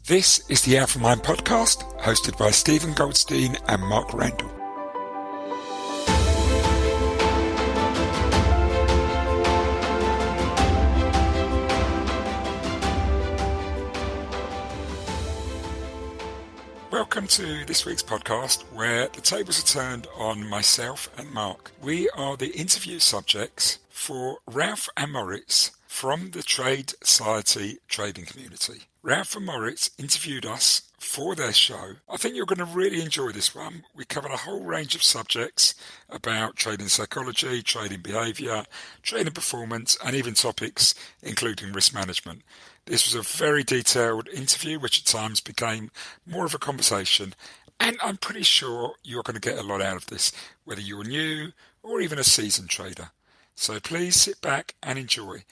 This is the AlphaMind Podcast, hosted by Stephen Goldstein and Mark Randall. Welcome to this week's podcast, where the tables are turned on myself and Mark. We are the interview subjects for Ralf and Moritz from the Tradeciety trading community. Ralf and Moritz interviewed us for their show. I think you're going to really enjoy this one. We covered a whole range of subjects about trading psychology, trading behaviour, trading performance, and even topics including risk management. This was a very detailed interview, which at times became more of a conversation, and I'm pretty sure you're going to get a lot out of this, whether you're new or even a seasoned trader. So please sit back and enjoy.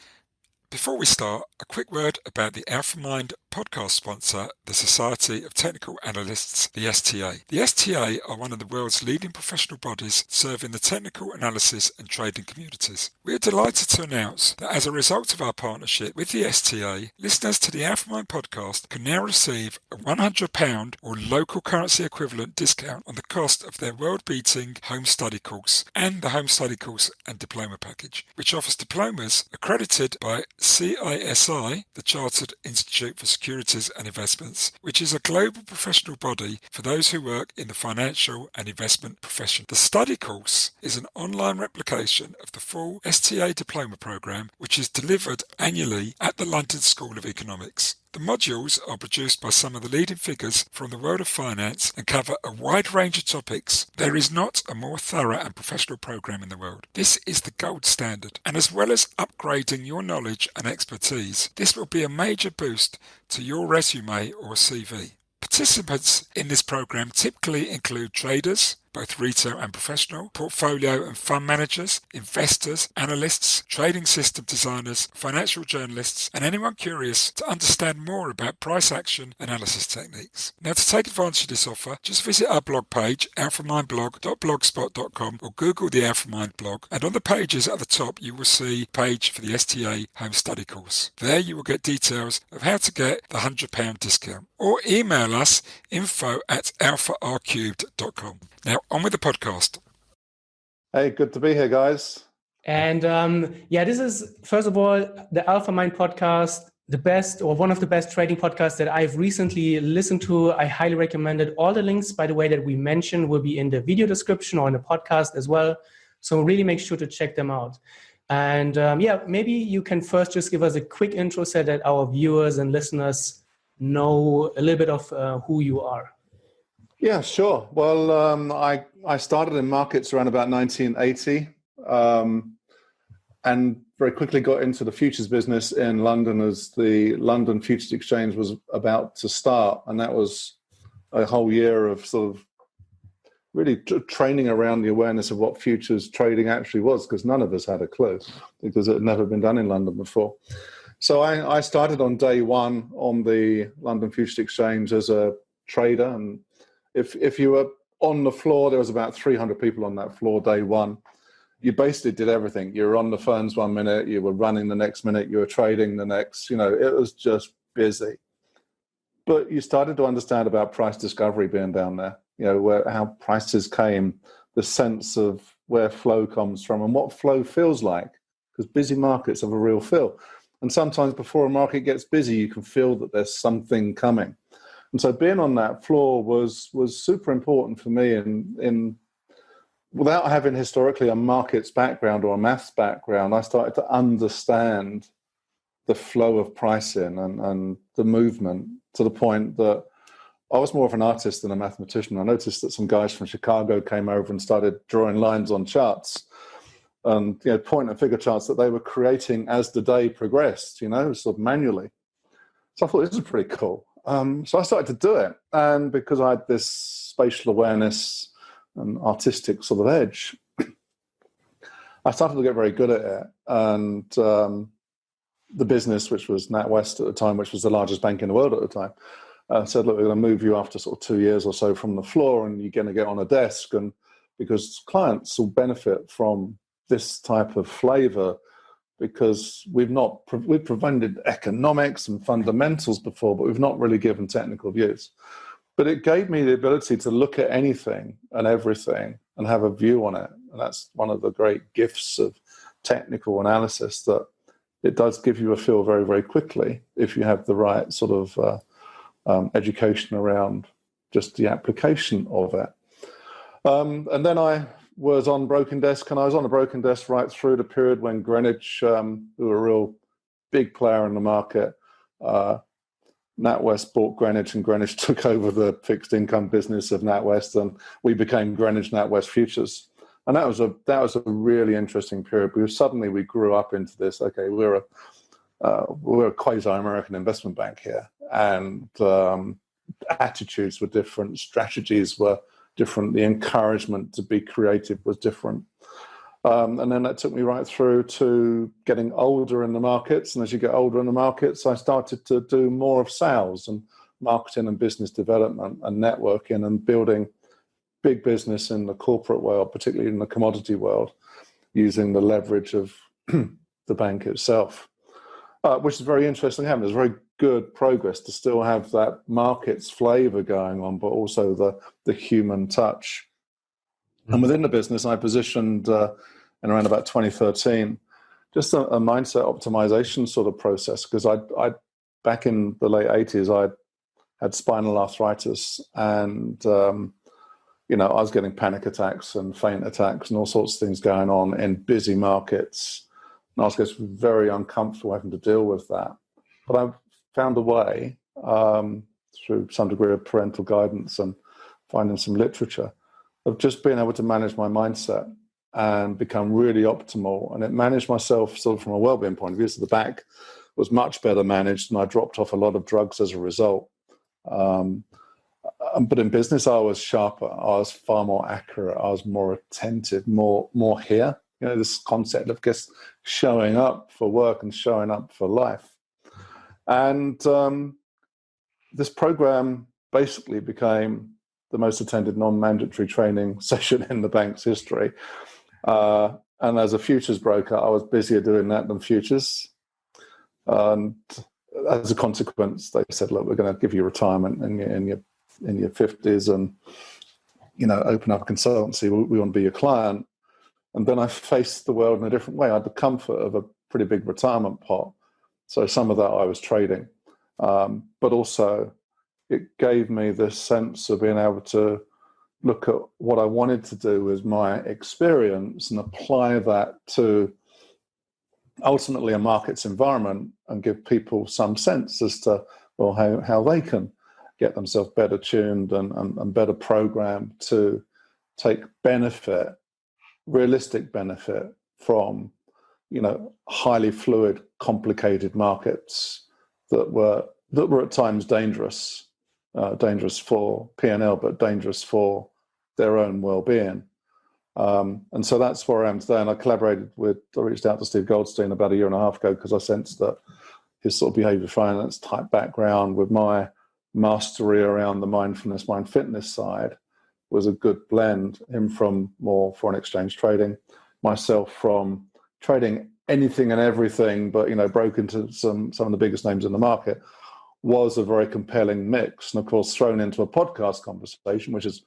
Before we start, a quick word about the AlphaMind podcast sponsor, the Society of Technical Analysts, the STA. The STA are one of the world's leading professional bodies serving the technical analysis and trading communities. We are delighted to announce that as a result of our partnership with the STA, listeners to the AlphaMind podcast can now receive a £100 or local currency equivalent discount on the cost of their world-beating home study course and the home study course and diploma package, which offers diplomas accredited by CISI, the Chartered Institute for Securities and Investments, which is a global professional body for those who work in the financial and investment profession. The study course is an online replication of the full STA diploma program, which is delivered annually at the London School of Economics. The modules are produced by some of the leading figures from the world of finance and cover a wide range of topics. There is not a more thorough and professional program in the world. This is the gold standard, and as well as upgrading your knowledge and expertise, this will be a major boost to your resume or CV. Participants in this program typically include traders, both retail and professional, portfolio and fund managers, investors, analysts, trading system designers, financial journalists, and anyone curious to understand more about price action analysis techniques. Now, to take advantage of this offer, just visit our blog page, alphamindblog.blogspot.com, or Google the AlphaMind blog, and on the pages at the top you will see a page for the STA home study course. There you will get details of how to get the £100 discount, or email us info@alpharcubed.com. Now, on with the podcast. Hey, good to be here, guys. And this is, first of all, the AlphaMind Podcast, the best or one of the best trading podcasts that I've recently listened to. I highly recommend it. All the links, by the way, that we mentioned will be in the video description or in the podcast as well. So really make sure to check them out. And maybe you can first just give us a quick intro so that our viewers and listeners know a little bit of who you are. Yeah, sure. Well, I started in markets around about 1980 and very quickly got into the futures business in London as the London Futures Exchange was about to start. And that was a whole year of sort of really training around the awareness of what futures trading actually was, because none of us had a clue because it had never been done in London before. So I started on day one on the London Futures Exchange as a trader, and if you were on the floor, there was about 300 people on that floor day one. You basically did everything. You were on the phones 1 minute, you were running the next minute, you were trading the next, it was just busy. But you started to understand about price discovery being down there, how prices came, the sense of where flow comes from and what flow feels like, because busy markets have a real feel. And sometimes before a market gets busy, you can feel that there's something coming. And so being on that floor was super important for me. In without having historically a markets background or a maths background, I started to understand the flow of pricing and the movement to the point that I was more of an artist than a mathematician. I noticed that some guys from Chicago came over and started drawing lines on charts and point and figure charts that they were creating as the day progressed, sort of manually. So I thought, this is pretty cool. So I started to do it. And because I had this spatial awareness and artistic sort of edge, I started to get very good at it. And the business, which was NatWest at the time, which was the largest bank in the world at the time, said, look, we're going to move you after sort of 2 years or so from the floor, and you're going to get on a desk. And because clients will benefit from this type of flavor, because we've presented economics and fundamentals before, but we've not really given technical views. But it gave me the ability to look at anything and everything and have a view on it. And that's one of the great gifts of technical analysis, that it does give you a feel very, very quickly if you have the right sort of education around just the application of it. And then I was on Broken Desk, and I was on a Broken Desk right through the period when Greenwich, who were a real big player in the market, NatWest bought Greenwich, and Greenwich took over the fixed income business of NatWest, and we became Greenwich NatWest Futures. And that was a really interesting period, because suddenly we grew up into this. Okay, we're a quasi-American investment bank here, and attitudes were different, strategies were different, the encouragement to be creative was different. And then that took me right through to getting older in the markets. And as you get older in the markets, I started to do more of sales and marketing and business development and networking and building big business in the corporate world, particularly in the commodity world, using the leverage of the bank itself, which is very interesting. There's very good progress to still have that markets flavor going on, but also the human touch. And within the business, I positioned in around about 2013, just a mindset optimization sort of process, because I back in the late 80s, I had spinal arthritis, and I was getting panic attacks and faint attacks and all sorts of things going on in busy markets. And I was just very uncomfortable having to deal with that. But I found a way, through some degree of parental guidance and finding some literature, of just being able to manage my mindset and become really optimal. And it managed myself sort of from a well-being point of view. So the back was much better managed, and I dropped off a lot of drugs as a result. But in business, I was sharper. I was far more accurate. I was more attentive, more here. This concept of just showing up for work and showing up for life. And this program basically became the most attended non-mandatory training session in the bank's history. And as a futures broker, I was busier doing that than futures. And as a consequence, they said, look, we're going to give you retirement in your 50s and, open up a consultancy. We want to be your client. And then I faced the world in a different way. I had the comfort of a pretty big retirement pot. So some of that I was trading. But also it gave me this sense of being able to look at what I wanted to do with my experience and apply that to ultimately a markets environment and give people some sense as to, how they can get themselves better tuned and better programmed to take realistic benefit from, highly fluid, complicated markets that were at times dangerous for P&L, but dangerous for their own well-being. And so that's where I am today. And I reached out to Steve Goldstein about a year and a half ago, because I sensed that his sort of behavior finance type background with my mastery around the mindfulness, mind fitness side was a good blend. Him from more foreign exchange trading, myself from trading anything and everything, but broke into some of the biggest names in the market, was a very compelling mix. And of course, thrown into a podcast conversation, which is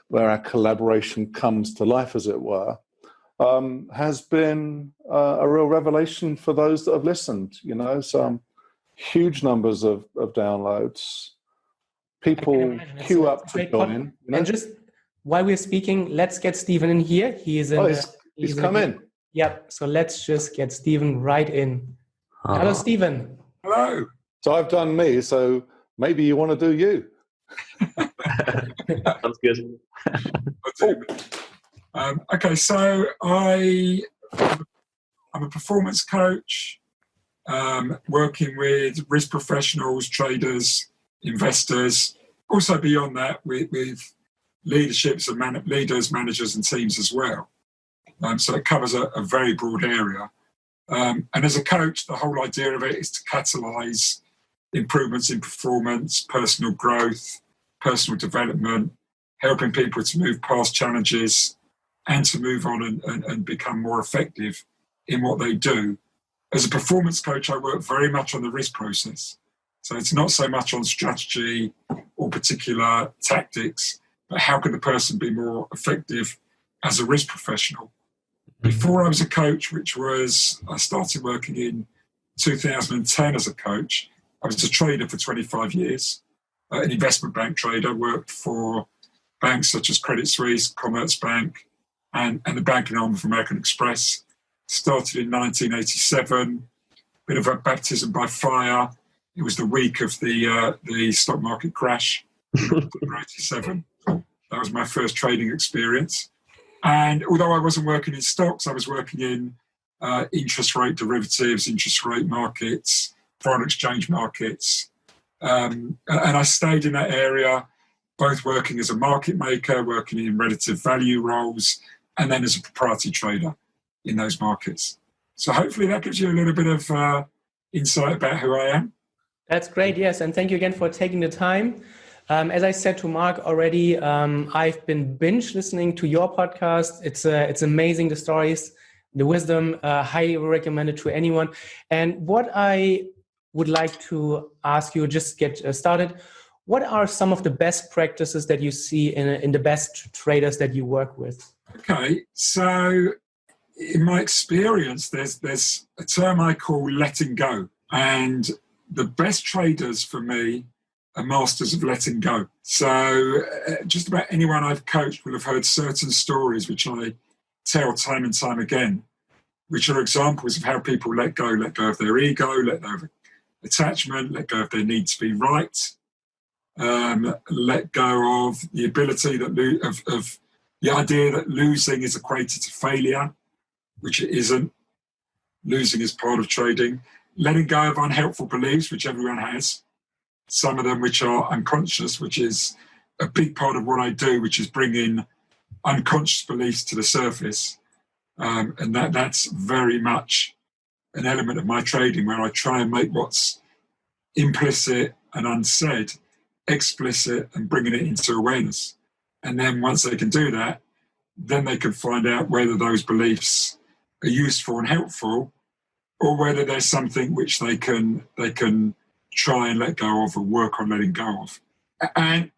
where our collaboration comes to life, as it were, has been a real revelation for those that have listened. Some huge numbers of downloads. People queue up to join. And just while we're speaking, let's get Stephen in here. He's come in. Yep. So let's just get Stephen right in. Hello, Stephen. Hello. So I've done me. So maybe you want to do you. Sounds good. Okay, so I'm a performance coach, working with risk professionals, traders, investors. Also beyond that, with leaderships and leaders, managers, and teams as well. So it covers a very broad area. And as a coach, the whole idea of it is to catalyse improvements in performance, personal growth, personal development, helping people to move past challenges and to move on and become more effective in what they do, As a performance coach, I work very much on the risk process. So it's not so much on strategy or particular tactics, but how can the person be more effective as a risk professional? Before I was a coach, I started working in 2010 as a coach. I was a trader for 25 years, an investment bank trader, worked for banks such as Credit Suisse, Commerzbank, and the banking arm of American Express. Started in 1987, bit of a baptism by fire. It was the week of the stock market crash in 87. That was my first trading experience. And although I wasn't working in stocks, I was working in interest rate derivatives, interest rate markets, foreign exchange markets. And I stayed in that area, both working as a market maker, working in relative value roles, and then as a proprietary trader in those markets. So hopefully that gives you a little bit of insight about who I am. That's great, yes. And thank you again for taking the time. As I said to Mark already, I've been binge listening to your podcast. It's amazing, the stories, the wisdom, highly recommended to anyone. And what I would like to ask you, just get started, what are some of the best practices that you see in the best traders that you work with? Okay, so in my experience, there's a term I call letting go. And the best traders for me are masters of letting go. So just about anyone I've coached will have heard certain stories which I tell time and time again, which are examples of how people let go of their ego, let go of attachment, let go of their need to be right, let go of the ability of the idea that losing is equated to failure, which it isn't. Losing is part of trading. Letting go of unhelpful beliefs, which everyone has. Some of them which are unconscious, which is a big part of what I do, which is bringing unconscious beliefs to the surface. And that's very much an element of my trading, where I try and make what's implicit and unsaid explicit and bringing it into awareness. And then once they can do that, then they can find out whether those beliefs are useful and helpful, or whether there's something which they can try and let go of or work on letting go of. And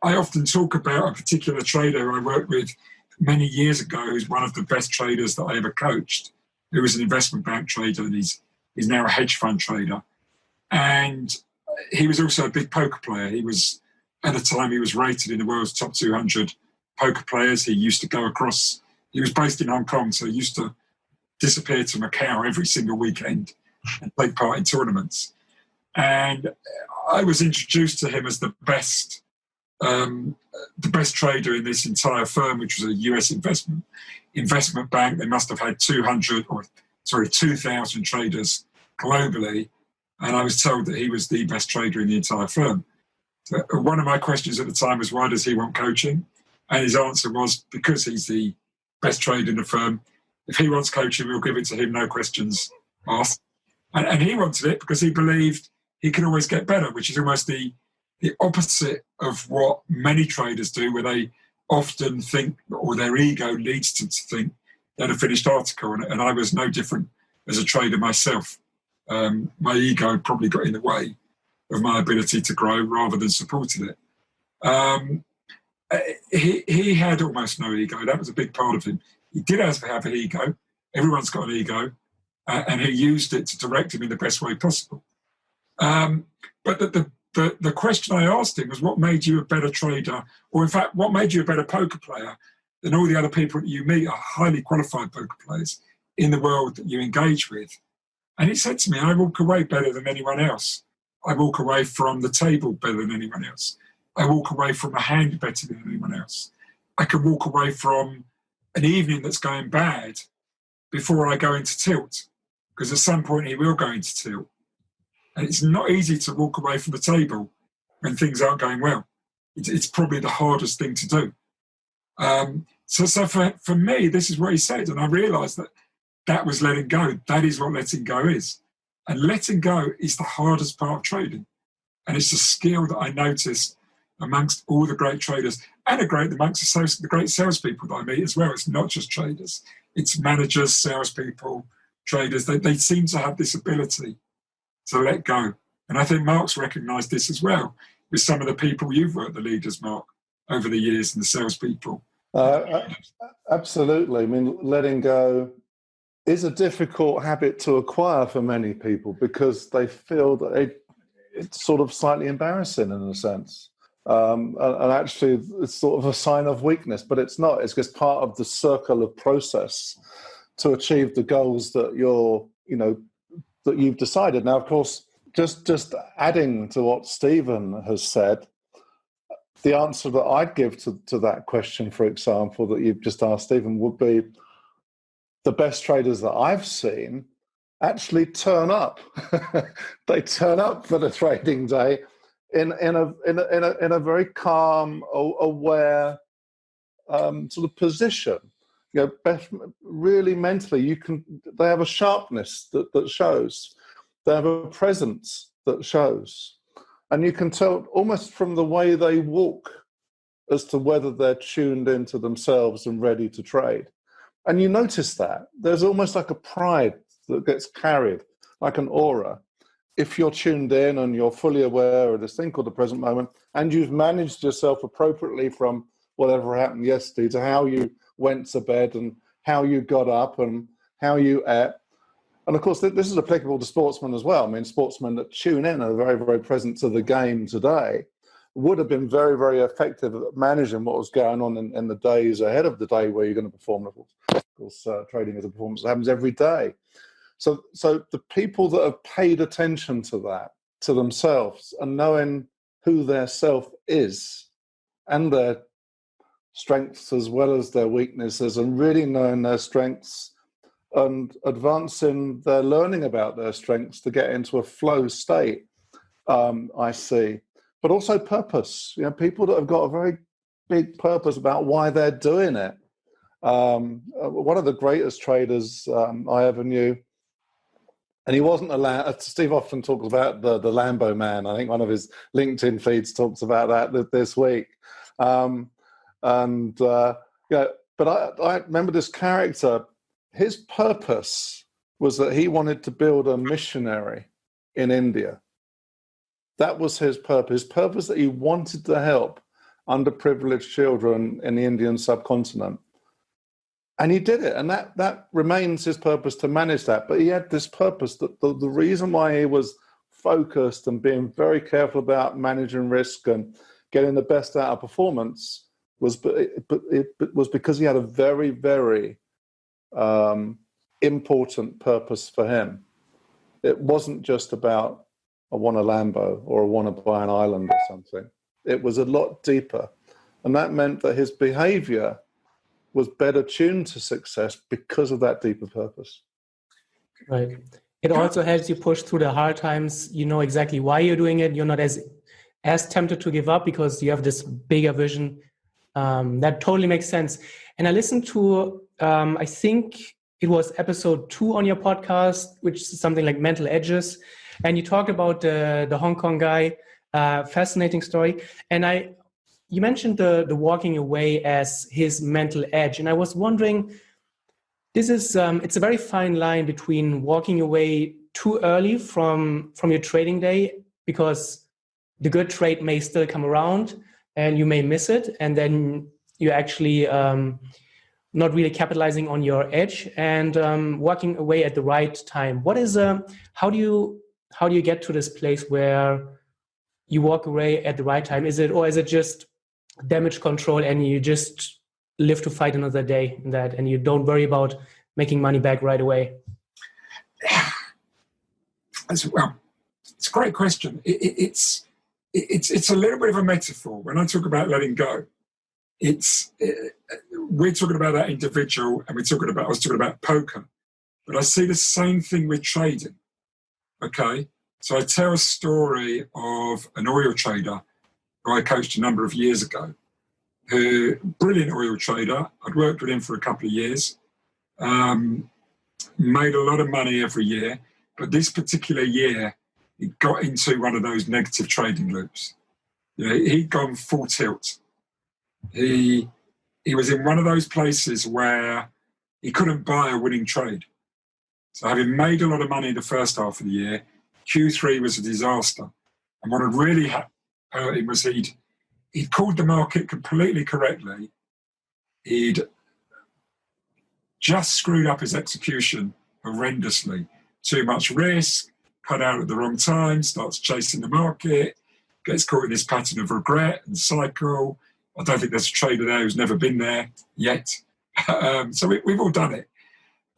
I often talk about a particular trader I worked with many years ago, who's one of the best traders that I ever coached, who was an investment bank trader, and he's now a hedge fund trader. And he was also a big poker player. He was, at the time, he was rated in the world's top 200 poker players. He used to go across, he was based in Hong Kong, so he used to disappear to Macau every single weekend and take part in tournaments. And I was introduced to him as the best trader in this entire firm, which was a US investment bank. They must have had 2,000 traders globally. And I was told that he was the best trader in the entire firm. So one of my questions at the time was, why does he want coaching? And his answer was, because he's the best trader in the firm. If he wants coaching, we'll give it to him, no questions asked. And he wanted it because he believed he could always get better, which is almost the opposite of what many traders do, where they often think, or their ego leads them to think, they're a finished article. And I was no different as a trader myself. My ego probably got in the way of my ability to grow rather than supported it. He had almost no ego. That was a big part of him. He did have an ego. Everyone's got an ego. And he used it to direct him in the best way possible. But the question I asked him was, what made you a better trader? Or in fact, what made you a better poker player than all the other people that you meet are highly qualified poker players in the world that you engage with? And he said to me, I walk away better than anyone else. I walk away from the table better than anyone else. I walk away from a hand better than anyone else. I can walk away from an evening that's going bad before I go into tilt, because at some point he will go into tilt. And it's not easy to walk away from the table when things aren't going well. It's probably the hardest thing to do. So for me, this is what he said. And I realised that was letting go. That is what letting go is. And letting go is the hardest part of trading. And it's a skill that I noticed amongst all the great traders and amongst the great salespeople that I meet as well. It's not just traders. It's managers, salespeople, traders, they seem to have this ability to let go. And I think Mark's recognised this as well with some of the people you've worked, the leaders, Mark, over the years, and the salespeople. Absolutely. I mean, letting go is a difficult habit to acquire for many people because they feel that it's sort of slightly embarrassing in a sense. And actually, it's sort of a sign of weakness, but it's not. It's just part of the circle of process to achieve the goals that that you've decided. Now, of course, just adding to what Stephen has said, the answer that I'd give to that question, for example, that you've just asked Stephen, would be the best traders that I've seen actually turn up. They turn up for the trading day in a very calm, aware sort of position. Really mentally, they have a sharpness that shows. They have a presence that shows. And you can tell almost from the way they walk as to whether they're tuned into themselves and ready to trade. And you notice that. There's almost like a pride that gets carried, like an aura. If you're tuned in and you're fully aware of this thing called the present moment, and you've managed yourself appropriately from whatever happened yesterday to how you went to bed and how you got up and how you ate. And of course, this is applicable to sportsmen as well. I mean, sportsmen that tune in are very, very present to the game today would have been very, very effective at managing what was going on in the days ahead of the day where you're going to perform. Of course, trading is a performance that happens every day. So the people that have paid attention to that, to themselves, and knowing who their self is and their strengths as well as their weaknesses, and really knowing their strengths and advancing their learning about their strengths to get into a flow state, I see. But also purpose. People that have got a very big purpose about why they're doing it. One of the greatest traders I ever knew, and he wasn't Steve often talks about the Lambo man. I think one of his LinkedIn feeds talks about that this week. But I remember this character. His purpose was that he wanted to build a missionary in India. That was his purpose. His purpose that he wanted to help underprivileged children in the Indian subcontinent. And he did it. And that remains his purpose, to manage that. But he had this purpose that the reason why he was focused and being very careful about managing risk and getting the best out of performance was because he had a very, very important purpose for him. It wasn't just about I want a Lambo or I want to buy an island or something. It was a lot deeper. And that meant that his behavior was better tuned to success because of that deeper purpose. Right. It also helps you push through the hard times. You know exactly why you're doing it. You're not as tempted to give up because you have this bigger vision. That totally makes sense. And I listened to, I think it was episode 2 on your podcast, which is something like mental edges. And you talked about the Hong Kong guy, fascinating story. And you mentioned the walking away as his mental edge. And I was wondering, it's a very fine line between walking away too early from your trading day, because the good trade may still come around and you may miss it. And then you're actually not really capitalizing on your edge, and walking away at the right time. How do you get to this place where you walk away at the right time? Is it just damage control and you just live to fight another day in that, and you don't worry about making money back right away? Well, it's a great question. It's a little bit of a metaphor. When I talk about letting go, we're talking about that individual, and I was talking about poker, but I see the same thing with trading. Okay, so I tell a story of an oil trader who I coached a number of years ago, brilliant oil trader. I'd worked with him for a couple of years, made a lot of money every year, but this particular year, he got into one of those negative trading loops. He'd gone full tilt. He was in one of those places where he couldn't buy a winning trade. So having made a lot of money in the first half of the year, Q3 was a disaster. And what had really hurt him was he'd called the market completely correctly. He'd just screwed up his execution horrendously. Too much risk, cut out at the wrong time, starts chasing the market, gets caught in this pattern of regret and cycle. I don't think there's a trader there who's never been there yet. So we've all done it.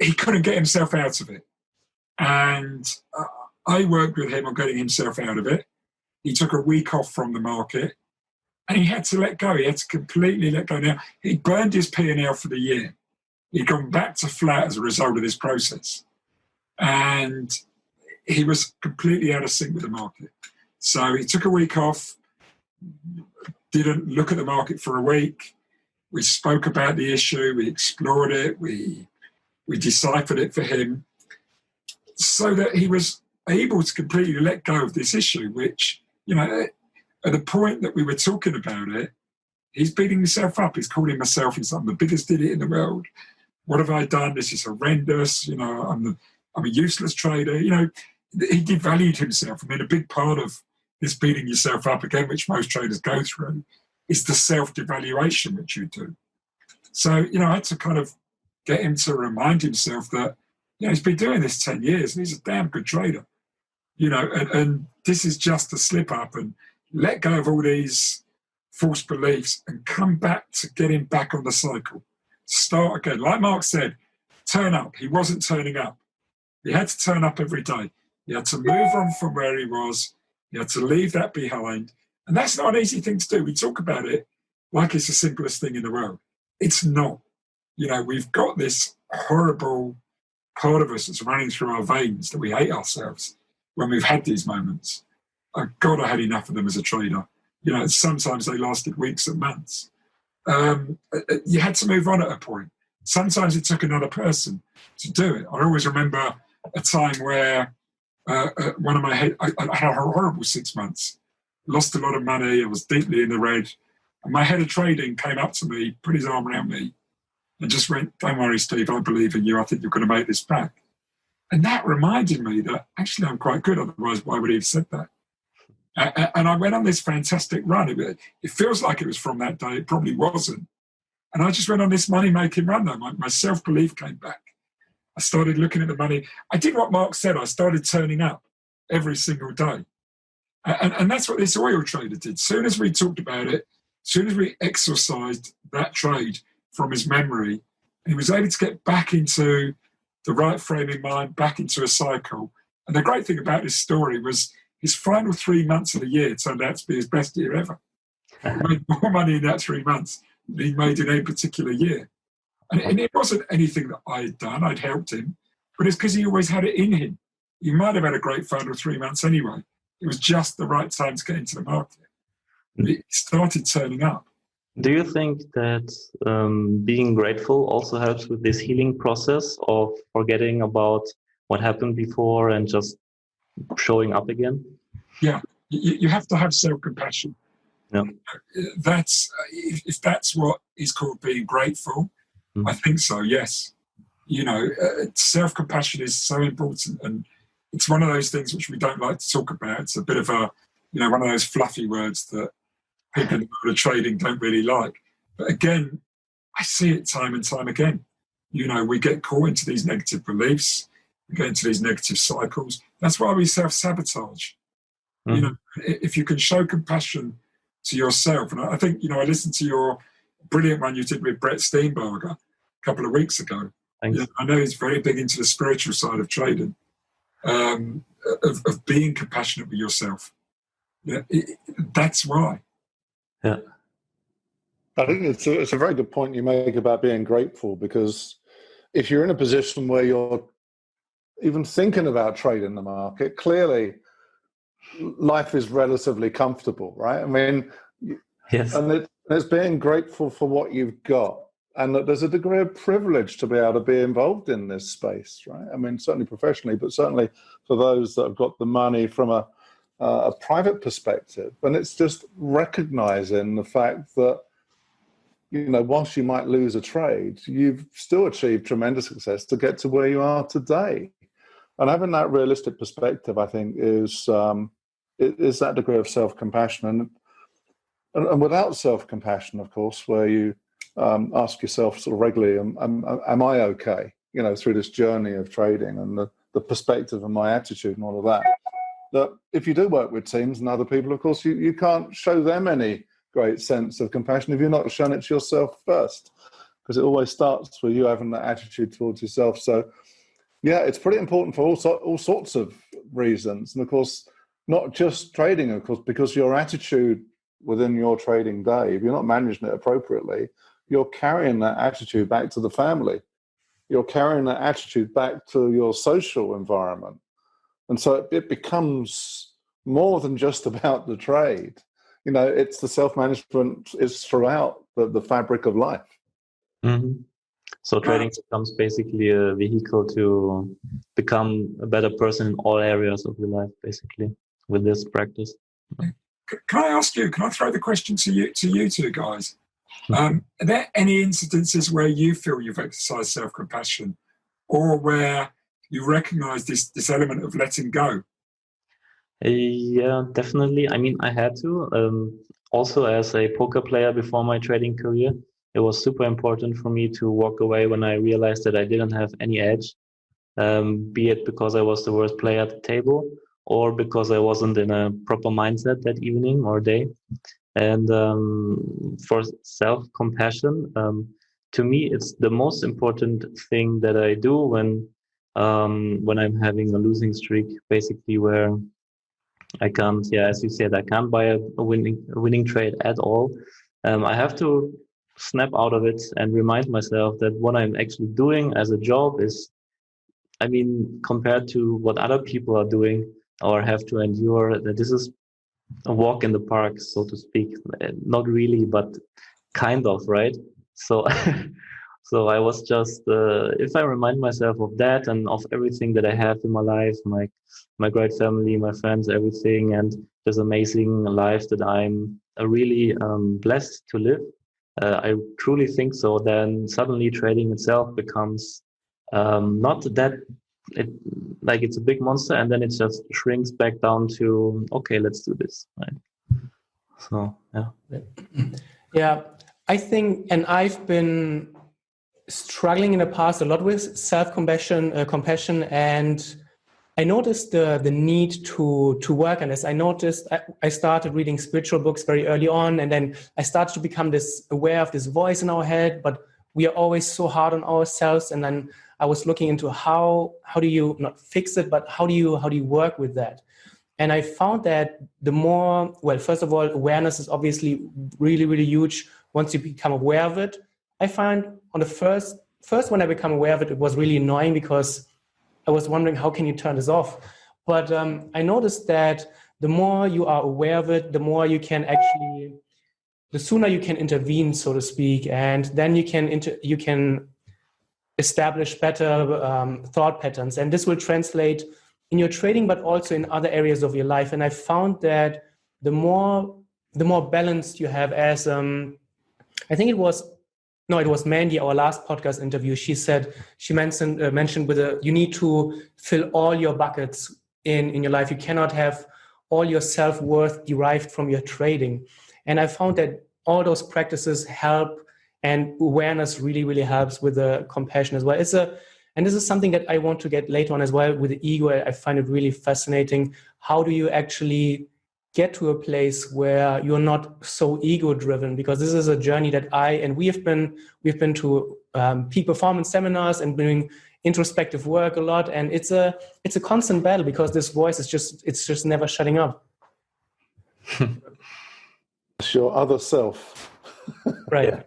He couldn't get himself out of it. And I worked with him on getting himself out of it. He took a week off from the market and he had to let go. He had to completely let go. Now, he burned his P&L for the year. He'd gone back to flat as a result of this process. And he was completely out of sync with the market. So he took a week off, didn't look at the market for a week. We spoke about the issue, we explored it, we deciphered it for him so that he was able to completely let go of this issue, which, you know, at the point that we were talking about it, he's beating himself up. He's calling himself, I'm the biggest idiot in the world. What have I done? This is horrendous. You know, I'm a useless trader. You know, he devalued himself. I mean, a big part of this beating yourself up, again, which most traders go through, is the self-devaluation which you do. So, you know, I had to kind of get him to remind himself that, you know, he's been doing this 10 years and he's a damn good trader. You know, and this is just a slip-up, and let go of all these false beliefs and come back to getting back on the cycle. Start again. Like Mark said, turn up. He wasn't turning up. He had to turn up every day. He had to move on from where he was. He had to leave that behind. And that's not an easy thing to do. We talk about it like it's the simplest thing in the world. It's not. You know, we've got this horrible part of us that's running through our veins that we hate ourselves when we've had these moments. Oh, God, I had enough of them as a trader. You know, sometimes they lasted weeks and months. You had to move on at a point. Sometimes it took another person to do it. I always remember a time where I had a horrible 6 months, lost a lot of money, I was deeply in the red, and my head of trading came up to me, put his arm around me, and just went, "Don't worry, Steve, I believe in you, I think you're going to make this back." And that reminded me that actually I'm quite good, otherwise why would he have said that? And I went on this fantastic run. It feels like it was from that day, it probably wasn't. And I just went on this money-making run though. My self-belief came back. I started looking at the money. I did what Mark said. I started turning up every single day. And that's what this oil trader did. As soon as we talked about it, as soon as we exorcised that trade from his memory, he was able to get back into the right frame of mind, back into a cycle. And the great thing about this story was his final 3 months of the year turned out to be his best year ever. He made more money in that 3 months than he made in a particular year. And it wasn't anything that I'd done, I'd helped him, but it's because he always had it in him. He might have had a great final 3 months anyway. It was just the right time to get into the market. It started turning up. Do you think that being grateful also helps with this healing process of forgetting about what happened before and just showing up again? Yeah, you have to have self-compassion. Yeah. If that's what is called being grateful, I think so, yes. You know, self-compassion is so important, and it's one of those things which we don't like to talk about. It's a bit of a, you know, one of those fluffy words that people in the world of trading don't really like. But again, I see it time and time again. You know, we get caught into these negative beliefs, we get into these negative cycles. That's why we self-sabotage. You know, if you can show compassion to yourself, and I think, you know, I listened to your brilliant one you did with Brett Steenbarger a couple of weeks ago. Thanks. You know, I know he's very big into the spiritual side of trading, of being compassionate with yourself. Yeah, that's why. Yeah. I think it's a very good point you make about being grateful, because if you're in a position where you're even thinking about trading the market, clearly life is relatively comfortable, right? I mean, yes. And it's being grateful for what you've got, and that there's a degree of privilege to be able to be involved in this space, right? I mean, certainly professionally, but certainly for those that have got the money from a private perspective. And it's just recognizing the fact that, you know, whilst you might lose a trade, you've still achieved tremendous success to get to where you are today. And having that realistic perspective, I think, is that degree of self-compassion. And without self-compassion, of course, where you ask yourself sort of regularly, am I okay? Through this journey of trading and the perspective and my attitude and all of that. That if you do work with teams and other people, of course, you can't show them any great sense of compassion if you're not shown it to yourself first, because it always starts with you having that attitude towards yourself. So, yeah, it's pretty important for all sorts of reasons. And, of course, not just trading, of course, because your attitude within your trading day, if you're not managing it appropriately, you're carrying that attitude back to the family. You're carrying that attitude back to your social environment. And so it becomes more than just about the trade. It's the self-management is throughout the fabric of life. Mm-hmm. So trading becomes basically a vehicle to become a better person in all areas of your life, basically, with this practice. Can I ask you, can I throw the question to you two guys? Are there any incidences where you feel you've exercised self-compassion or where you recognize this element of letting go? Yeah, definitely. I mean, I had to. Also, as a poker player before my trading career, it was super important for me to walk away when I realized that I didn't have any edge, be it because I was the worst player at the table or because I wasn't in a proper mindset that evening or day. And for self-compassion, to me, it's the most important thing that I do when I'm having a losing streak, basically, where I can't, as you said, I can't buy a winning trade at all. I have to snap out of it and remind myself that what I'm actually doing as a job is, I mean, compared to what other people are doing or have to endure, that this is a walk in the park, so to speak. Not really, but kind of, right? So, so I was just, if I remind myself of that and of everything that I have in my life, my great family, my friends, everything, and this amazing life that I'm really blessed to live, I truly think so. Then suddenly trading itself becomes not that it's a big monster, and then it just shrinks back down to, okay, let's do this, right? So yeah, I think, and I've been struggling in the past a lot with self-compassion, compassion, and I noticed the need to work on this. I noticed I started reading spiritual books very early on, and then I started to become aware of this voice in our head, but we are always so hard on ourselves. And then I was looking into how do you not fix it, but how do you work with that? And I found that first of all, awareness is obviously really, really huge. Once you become aware of it, I find on the first when I become aware of it, it was really annoying because I was wondering, how can you turn this off? But I noticed that the more you are aware of it, the more you can actually, the sooner you can intervene, so to speak, and then you can establish better thought patterns. And this will translate in your trading, but also in other areas of your life. And I found that the more balanced you have, as I think it was Mandy, our last podcast interview. She mentioned you need to fill all your buckets in your life. You cannot have all your self-worth derived from your trading. And I found that all those practices help, and awareness really, really helps with the compassion as well. And this is something that I want to get later on as well with the ego. I find it really fascinating. How do you actually get to a place where you're not so ego-driven? Because this is a journey that we've been to peak performance seminars and doing introspective work a lot, and it's a constant battle because this voice is just never shutting up. It's your other self. Right.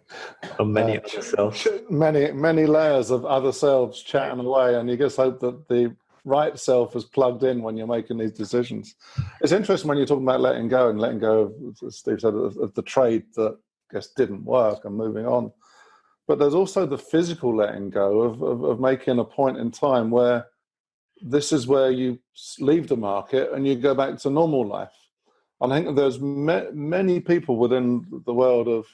Many other selves. Many layers of other selves chatting away, and you just hope that the right self is plugged in when you're making these decisions. It's interesting when you're talking about letting go of, as Steve said, of the trade that I guess didn't work and moving on. But there's also the physical letting go of making a point in time where this is where you leave the market and you go back to normal life. And I think there's many people within the world of,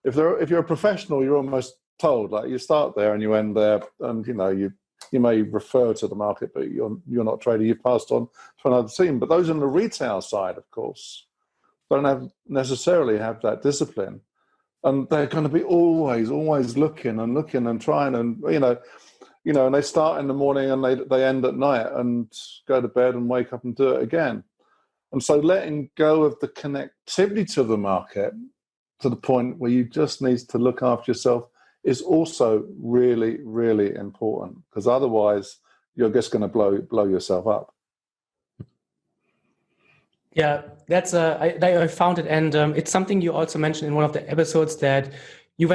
if you're a professional, you're almost told, like, you start there and you end there, and you you may refer to the market, but you're not trading. You've passed on to another team. But those on the retail side, of course, don't necessarily have that discipline, and they're going to be always looking and trying, and and they start in the morning and they end at night and go to bed and wake up and do it again. And so letting go of the connectivity to the market to the point where you just need to look after yourself is also really, really important, because otherwise you're just going to blow yourself up. Yeah, that's I found it, and it's something you also mentioned in one of the episodes, that you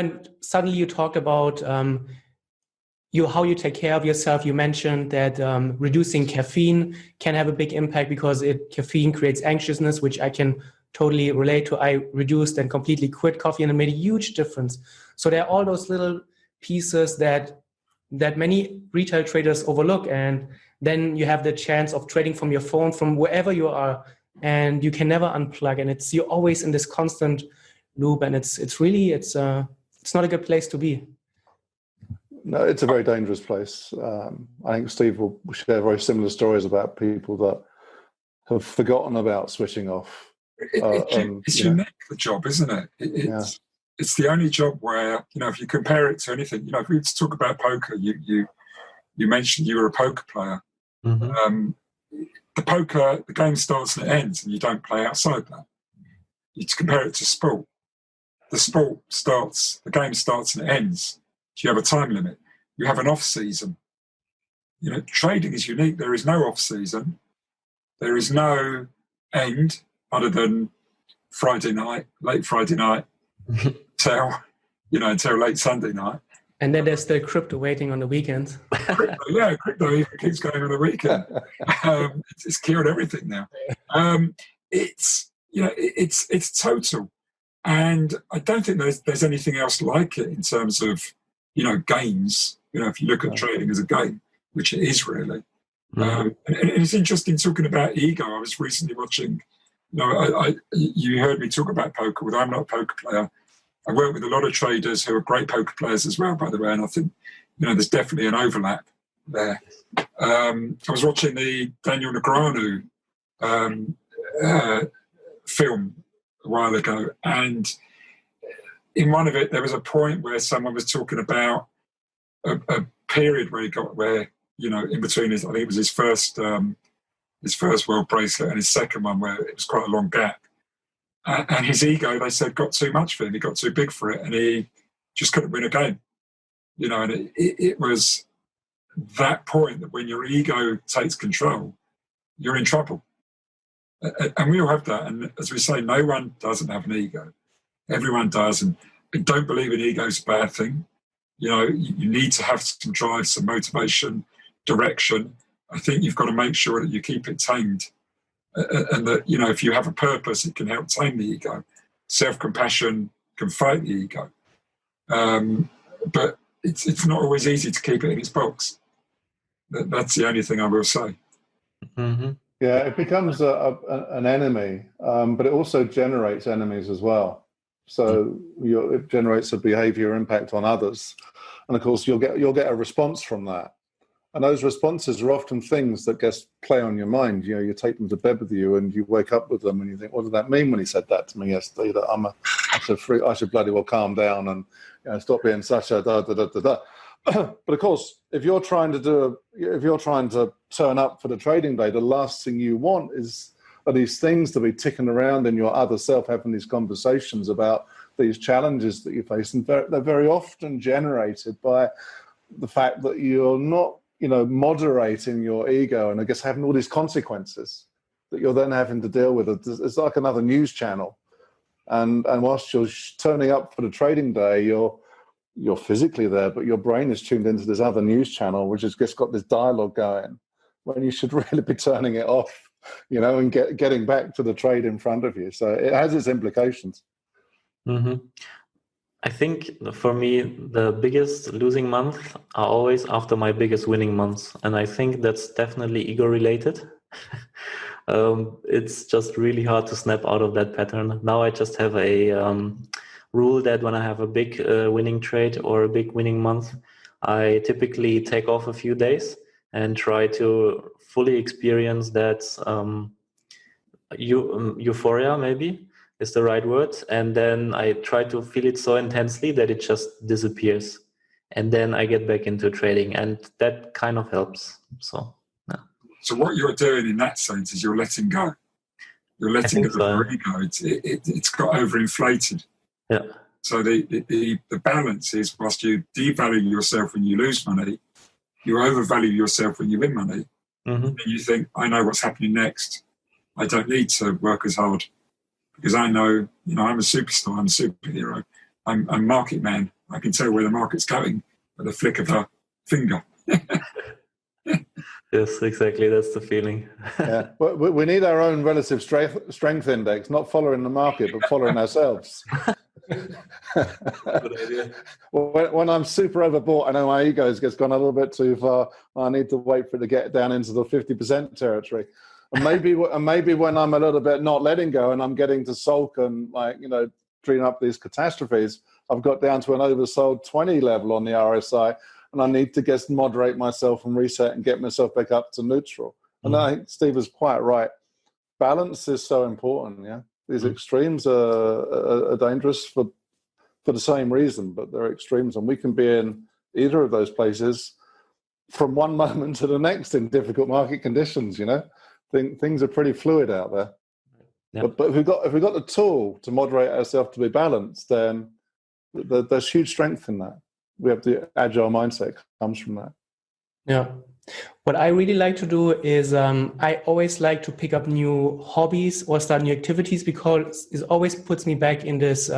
talked about how you take care of yourself. You mentioned that reducing caffeine can have a big impact because caffeine creates anxiousness, which I can totally relate to. I reduced and completely quit coffee, and it made a huge difference. So there are all those little pieces that many retail traders overlook, and then you have the chance of trading from your phone, from wherever you are, and you can never unplug. And you're always in this constant loop, and it's not a good place to be. No, it's a very dangerous place. I think Steve will share very similar stories about people that have forgotten about switching off. It's unique, the job, isn't it? It's the only job where, if you compare it to anything, if we were to talk about poker, you mentioned you were a poker player. Mm-hmm. The game starts and it ends, and you don't play outside that. You compare it to sport. The game starts and it ends. You have a time limit. You have an off season. Trading is unique. There is no off season. There is no end other than Friday night, late Friday night, until late Sunday night. And then there's the crypto waiting on the weekends. Crypto even keeps going on the weekend. It's cured everything now. It's total, and I don't think there's anything else like it in terms of games. If you look at trading as a game, which it is really. And it's interesting talking about ego. I was recently watching. You heard me talk about poker. Well, I'm not a poker player. I work with a lot of traders who are great poker players as well, by the way, and I think there's definitely an overlap there. I was watching the Daniel Negreanu film a while ago, and in one of it there was a point where someone was talking about a period where in between I think it was his first world bracelet and his second one, where it was quite a long gap. And his ego, they said, got too much for him. He got too big for it, and he just couldn't win a game. And it was that point that when your ego takes control, you're in trouble. And we all have that. And as we say, no one doesn't have an ego. Everyone does. And don't believe an ego is a bad thing. You need to have some drive, some motivation, direction. I think you've got to make sure that you keep it tamed. And that, if you have a purpose, it can help tame the ego. Self-compassion can fight the ego. But it's not always easy to keep it in its box. That's the only thing I will say. Mm-hmm. Yeah, it becomes an enemy, but it also generates enemies as well. So it generates a behavior impact on others. And of course, you'll get a response from that. And those responses are often things that just play on your mind. You take them to bed with you, and you wake up with them, and you think, "What did that mean when he said that to me yesterday? That I should bloody well calm down and stop being such a da da da da da." But of course, if you're trying to turn up for the trading day, the last thing you want are these things to be ticking around in your other self, having these conversations about these challenges that you face, and they're very often generated by the fact that you're not moderating your ego, and I guess having all these consequences that you're then having to deal with. It's like another news channel. And whilst you're turning up for the trading day, you're physically there, but your brain is tuned into this other news channel, which has just got this dialogue going, when you should really be turning it off, and getting back to the trade in front of you. So it has its implications. Mm-hmm. I think for me, the biggest losing months are always after my biggest winning months. And I think that's definitely ego related. It's just really hard to snap out of that pattern. Now I just have a rule that when I have a big winning trade or a big winning month, I typically take off a few days and try to fully experience that euphoria, maybe is the right word. And then I try to feel it so intensely that it just disappears. And then I get back into trading, and that kind of helps. So, yeah. So what you're doing in that sense is you're letting go. You're letting go of your ego. It's got overinflated. Yeah. So the balance is, whilst you devalue yourself when you lose money, you overvalue yourself when you win money. Mm-hmm. And you think, I know what's happening next. I don't need to work as hard because I know, I'm a superstar, I'm a superhero. I'm market man. I can tell where the market's going with a flick of a finger. Yes, exactly. That's the feeling. Yeah, we need our own relative strength index, not following the market, but following ourselves. Good idea. When I'm super overbought, I know my ego has gone a little bit too far. I need to wait for it to get down into the 50% territory. And maybe when I'm a little bit not letting go and I'm getting to sulk and dream up these catastrophes, I've got down to an oversold 20 level on the RSI, and I need to just moderate myself and reset and get myself back up to neutral. And I think Steve is quite right. Balance is so important. Yeah, these extremes are dangerous for the same reason, but they're extremes, and we can be in either of those places from one moment to the next in difficult market conditions. Things are pretty fluid out there. Yeah. But if we've got the tool to moderate ourselves to be balanced, then there's huge strength in that. We have the agile mindset comes from that. Yeah. What I really like to do is I always like to pick up new hobbies or start new activities, because it always puts me back in this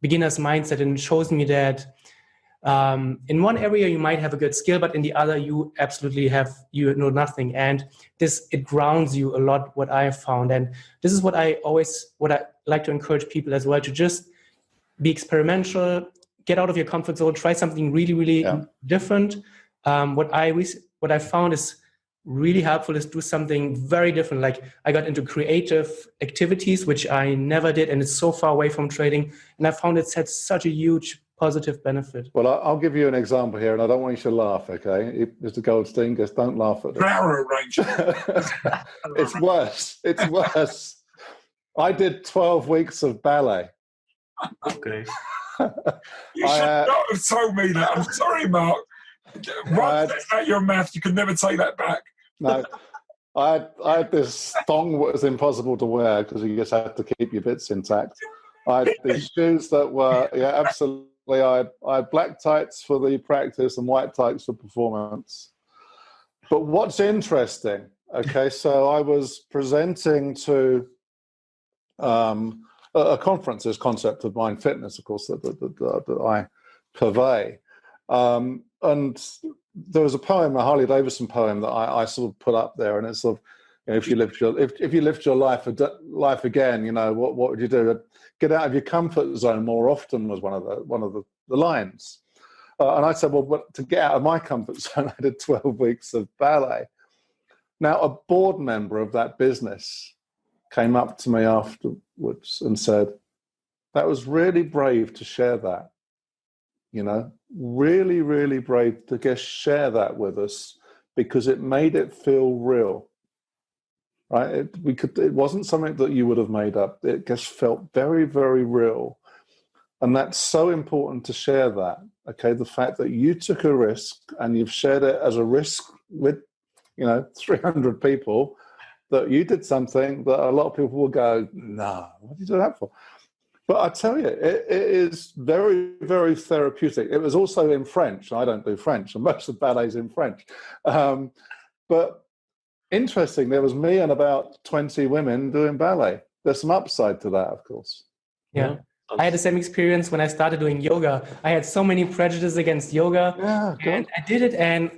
beginner's mindset and shows me that in one area you might have a good skill, but in the other you absolutely know nothing. And it grounds you a lot, what I have found. And this is what I like to encourage people as well, to just be experimental, get out of your comfort zone, try something really, really different. What I found is really helpful is do something very different. Like I got into creative activities, which I never did, and it's so far away from trading. And I found it's had such a huge positive benefit. Well, I'll give you an example here, and I don't want you to laugh, okay? Mr. Goldstein, just don't laugh at this. Flower arrangement. It's worse. It's worse. I did 12 weeks of ballet. Okay. You should not have told me that. I'm sorry, Mark. Once that's out your mouth, you can never take that back. No. I had this thong that was impossible to wear because you just had to keep your bits intact. I had these shoes that were, absolutely. I had black tights for the practice and white tights for performance. But what's interesting, okay, so I was presenting to a conference, this concept of mind fitness, of course, that I purvey. And there was a poem, a Harley Davidson poem that I sort of put up there, and it's sort of, if you lived your life again, what would you do? Get out of your comfort zone more often was one of the lines. And I said, well, to get out of my comfort zone, I did 12 weeks of ballet. Now, a board member of that business came up to me afterwards and said, that was really brave to share that. Really, really brave to just share that with us, because it made it feel real. Right? It wasn't something that you would have made up. It just felt very, very real. And that's so important to share that. Okay, the fact that you took a risk and you've shared it as a risk with, 300 people, that you did something that a lot of people will go, no, what did you do that for? But I tell you, it is very, very therapeutic. It was also in French. I don't do French, and most of the ballet's in French. But interesting, there was me and about 20 women doing ballet. There's some upside to that, of course. Yeah. I had the same experience when I started doing yoga. I had so many prejudices against yoga, and I did it. And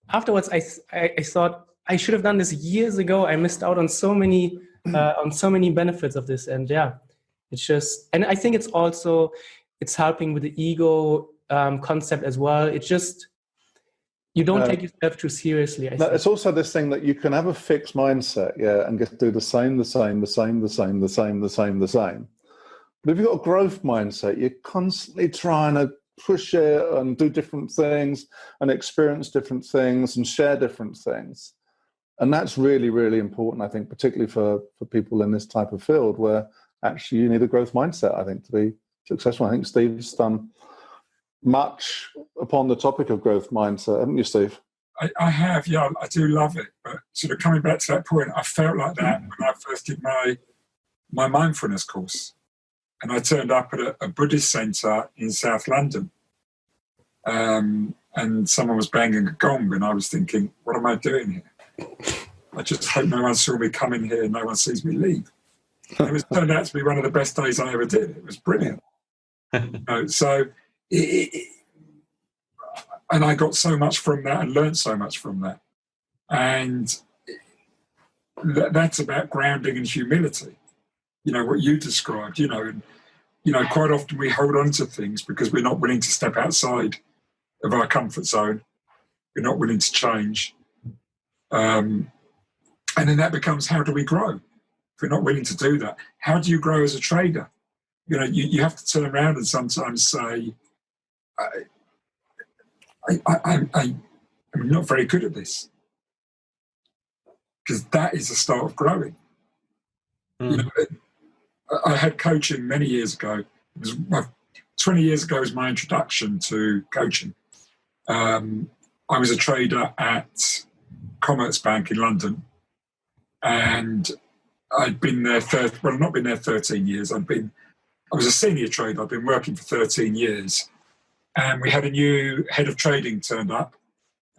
afterwards, I thought I should have done this years ago. I missed out on so many benefits of this. And it's just, and I think it's helping with the ego concept as well. It's just, you don't take yourself too seriously. I think. It's also this thing that you can have a fixed mindset, and just do the same. But if you've got a growth mindset, you're constantly trying to push it and do different things and experience different things and share different things. And that's really, really important, I think, particularly for people in this type of field where actually you need a growth mindset, I think, to be successful. I think Steve's done much upon the topic of growth mindset, haven't you, Steve? I have, yeah, I do love it. But sort of coming back to that point, I felt like that when I first did my mindfulness course. And I turned up at a Buddhist centre in South London. And someone was banging a gong, and I was thinking, what am I doing here? I just hope no one saw me come in here and no one sees me leave. And it turned out to be one of the best days I ever did. It was brilliant. And I got so much from that and learned so much from that. And that's about grounding and humility. You know, what you described, and quite often we hold on to things because we're not willing to step outside of our comfort zone. We're not willing to change. And then that becomes, how do we grow? If we're not willing to do that, how do you grow as a trader? You have to turn around and sometimes say, I'm not very good at this. Because that is the start of growing. I had coaching many years ago. 20 years ago was my introduction to coaching. I was a trader at Commerzbank in London, and I'd been there not been there 13 years. I was a senior trader. I'd been working for 13 years, and we had a new head of trading turned up,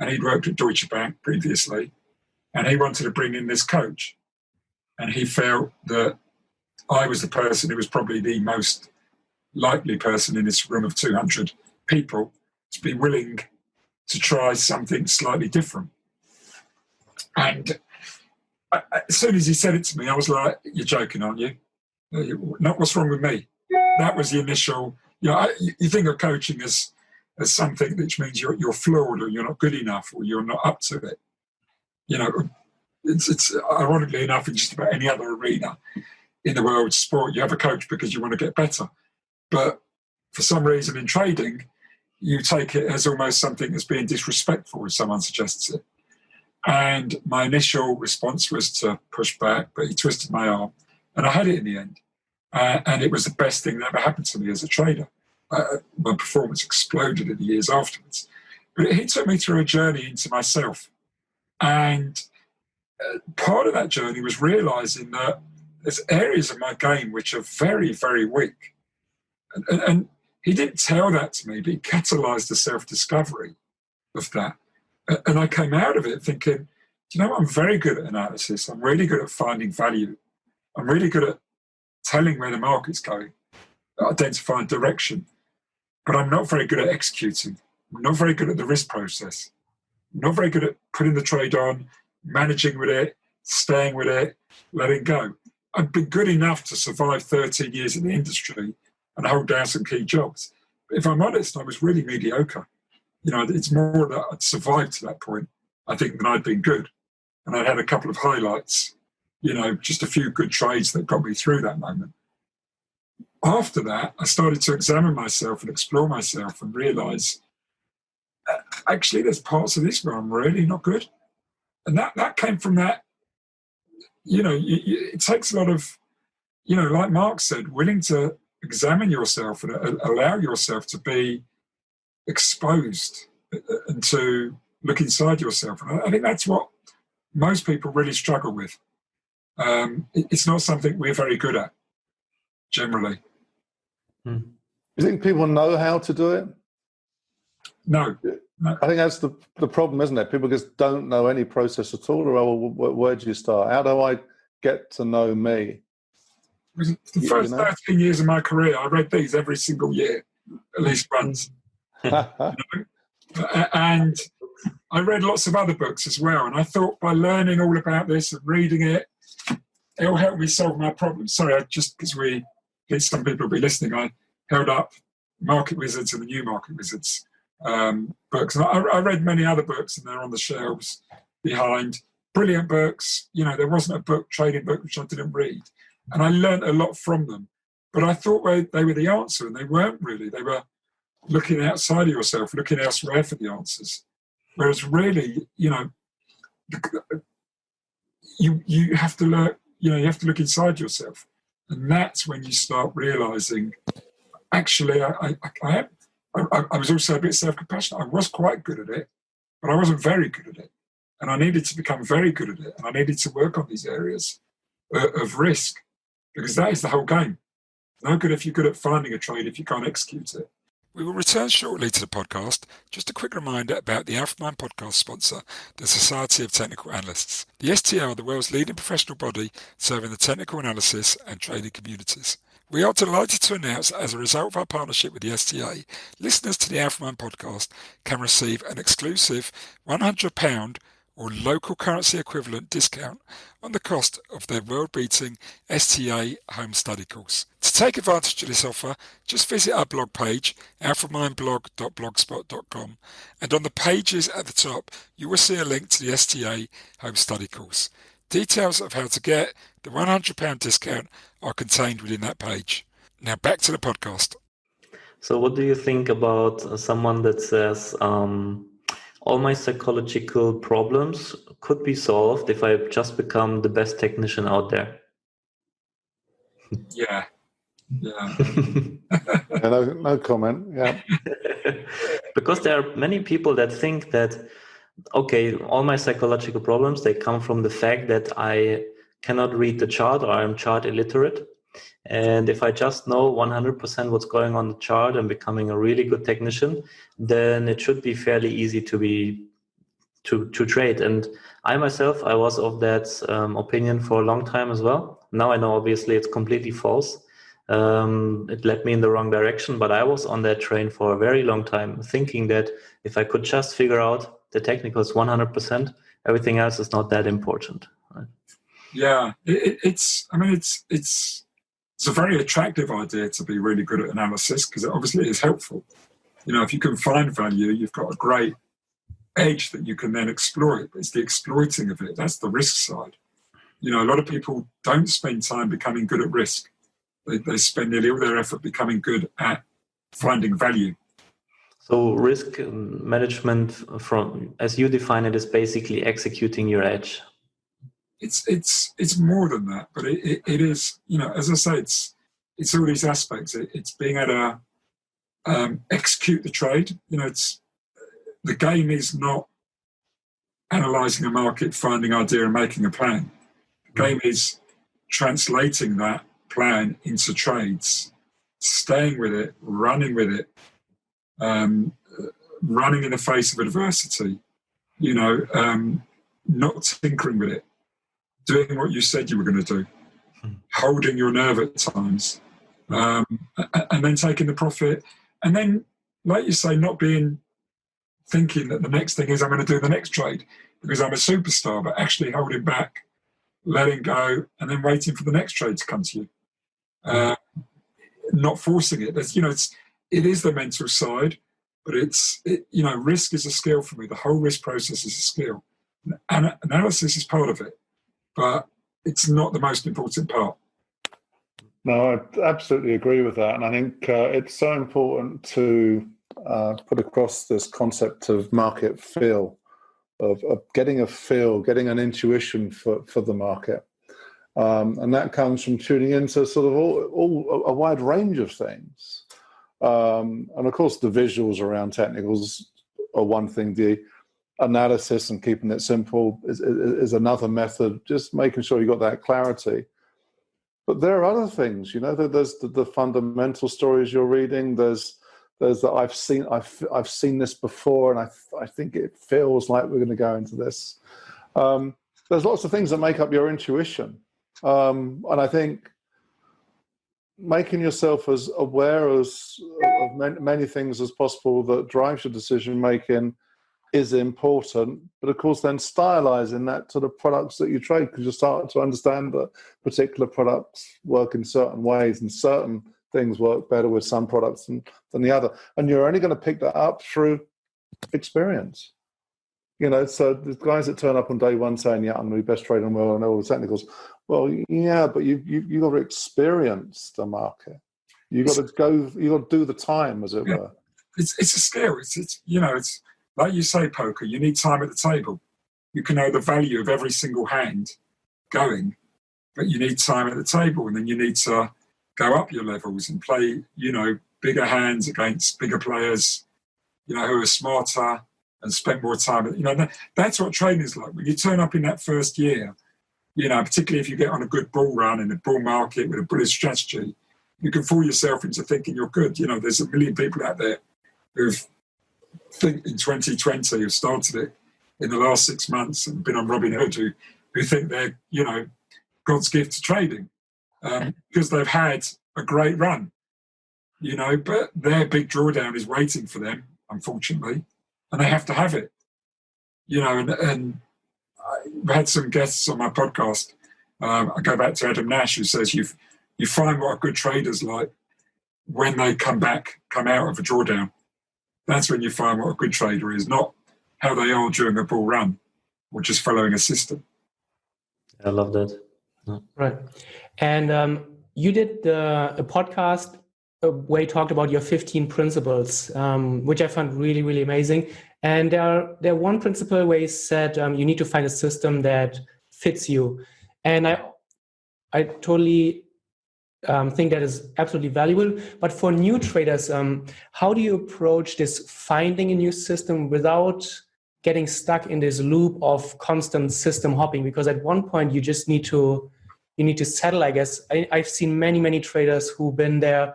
and he'd worked at Deutsche Bank previously, and he wanted to bring in this coach, and he felt that I was the person who was probably the most likely person in this room of 200 people to be willing to try something slightly different. And as soon as he said it to me, I was like, you're joking, aren't you? Not what's wrong with me. That was the initial, you think of coaching as something which means you're flawed or you're not good enough or you're not up to it. It's ironically enough in just about any other arena in the world of sport, you have a coach because you want to get better. But for some reason in trading, you take it as almost something that's being disrespectful if someone suggests it. And my initial response was to push back, but he twisted my arm, and I had it in the end. And it was the best thing that ever happened to me as a trader. My performance exploded in the years afterwards. But it took me through a journey into myself. And part of that journey was realising that there's areas of my game which are very, very weak. And he didn't tell that to me, but he catalysed the self-discovery of that. And I came out of it thinking, I'm very good at analysis. I'm really good at finding value. I'm really good at telling where the market's going, identifying direction. But I'm not very good at executing. I'm not very good at the risk process. I'm not very good at putting the trade on, managing with it, staying with it, letting go. I've been good enough to survive 13 years in the industry and hold down some key jobs. But if I'm honest, I was really mediocre. It's more that I'd survived to that point, I think, than I'd been good. And I had a couple of highlights, just a few good trades that got me through that moment. After that, I started to examine myself and explore myself and realise, actually, there's parts of this where I'm really not good. And that came from that, it takes a lot of, like Mark said, willing to examine yourself and allow yourself to be exposed and to look inside yourself. And I think that's what most people really struggle with. It's not something we're very good at, generally. You think people know how to do it? No. I think that's the problem, isn't it? People just don't know any process at all. Or where do you start? How do I get to know me? The first 13 years of my career, I read these every single year, at least once. And I read lots of other books as well. And I thought by learning all about this and reading it, it'll help me solve my problems. Sorry, because some people will be listening, I held up Market Wizards and the New Market Wizards books. And I read many other books, and they're on the shelves behind. Brilliant books. There wasn't a trading book which I didn't read. And I learned a lot from them. But I thought they were the answer, and they weren't really. They were looking outside of yourself, looking elsewhere for the answers. Whereas really, you have to look, you have to look inside yourself. And that's when you start realizing, actually, I was also a bit self-compassionate. I was quite good at it, but I wasn't very good at it. And I needed to become very good at it. And I needed to work on these areas of risk, because that is the whole game. No good if you're good at finding a trade if you can't execute it. We will return shortly to the podcast. Just a quick reminder about the AlphaMind Podcast sponsor, the Society of Technical Analysts. The STA are the world's leading professional body serving the technical analysis and trading communities. We are delighted to announce that as a result of our partnership with the STA, listeners to the AlphaMind Podcast can receive an exclusive £100 or local currency equivalent discount on the cost of their world-beating STA home study course. To take advantage of this offer, just visit our blog page, alphamindblog.blogspot.com, and on the pages at the top, you will see a link to the STA home study course. Details of how to get the £100 discount are contained within that page. Now back to the podcast. So what do you think about someone that says, all my psychological problems could be solved if I just become the best technician out there? Yeah. No comment. Yeah. Because there are many people that think that, okay, all my psychological problems, they come from the fact that I cannot read the chart or I'm chart illiterate. And if I just know 100% what's going on the chart and becoming a really good technician, then it should be fairly easy to trade. And I myself, I was of that opinion for a long time as well. Now I know obviously it's completely false. It led me in the wrong direction, but I was on that train for a very long time, thinking that if I could just figure out the technicals 100%, everything else is not that important. Right? Yeah, it's a very attractive idea to be really good at analysis, because it obviously is helpful. If you can find value, you've got a great edge that you can then exploit. It's the exploiting of it. That's the risk side. A lot of people don't spend time becoming good at risk. They spend nearly all their effort becoming good at finding value. So risk management, from as you define it, is basically executing your edge. It's more than that, but it is, as I say, it's all these aspects. It's being able to execute the trade. The game is not analysing a market, finding an idea and making a plan. The game is translating that plan into trades, staying with it, running with it, running in the face of adversity, not tinkering with it, doing what you said you were going to do, holding your nerve at times, and then taking the profit. And then, like you say, not thinking that the next thing is I'm going to do the next trade because I'm a superstar, but actually holding back, letting go, and then waiting for the next trade to come to you. Not forcing it. It is the mental side, but risk is a skill for me. The whole risk process is a skill. And analysis is part of it, but it's not the most important part. No, I absolutely agree with that. And I think it's so important to put across this concept of market feel, of getting a feel, getting an intuition for the market. And that comes from tuning into sort of a wide range of things. And of course, the visuals around technicals are one thing. The analysis and keeping it simple is another method, just making sure you got that clarity. But there are other things, there's the fundamental stories you're reading. There's that I've seen this before, and I think it feels like we're going to go into this. There's lots of things that make up your intuition. And I think making yourself as aware of many things as possible that drives your decision making is important, but of course then stylizing that to the products that you trade, because you start to understand that particular products work in certain ways and certain things work better with some products than the other, and you're only going to pick that up through experience. So the guys that turn up on day one saying, yeah, I'm going to be best trader in the world, I know all the technicals. Well, yeah, but you've got to experience the market. You've got to do the time, as it were. it's a skill. It's it's like you say, poker. You need time at the table. You can know the value of every single hand going, but you need time at the table, and then you need to go up your levels and play, bigger hands against bigger players, who are smarter and spend more time. That's what trading is like. When you turn up in that first year, particularly if you get on a good bull run in a bull market with a bullish strategy, you can fool yourself into thinking you're good. There's a million people out there who've think in 2020 who started it in the last 6 months and been on Robinhood who think they're, God's gift to trading because they've had a great run, but their big drawdown is waiting for them, unfortunately, and they have to have it, and I've had some guests on my podcast. I go back to Adam Nash, who says you find what a good trader's like when they come out of a drawdown. That's when you find what a good trader is, not how they are during a bull run or just following a system. I love that. Right. And you did a podcast where you talked about your 15 principles, which I found really, really amazing. And there one principle where you said you need to find a system that fits you. And I totally think that is absolutely valuable. But for new traders, how do you approach this finding a new system without getting stuck in this loop of constant system hopping? Because at one point you just need to settle, I guess. I've seen many traders who've been there,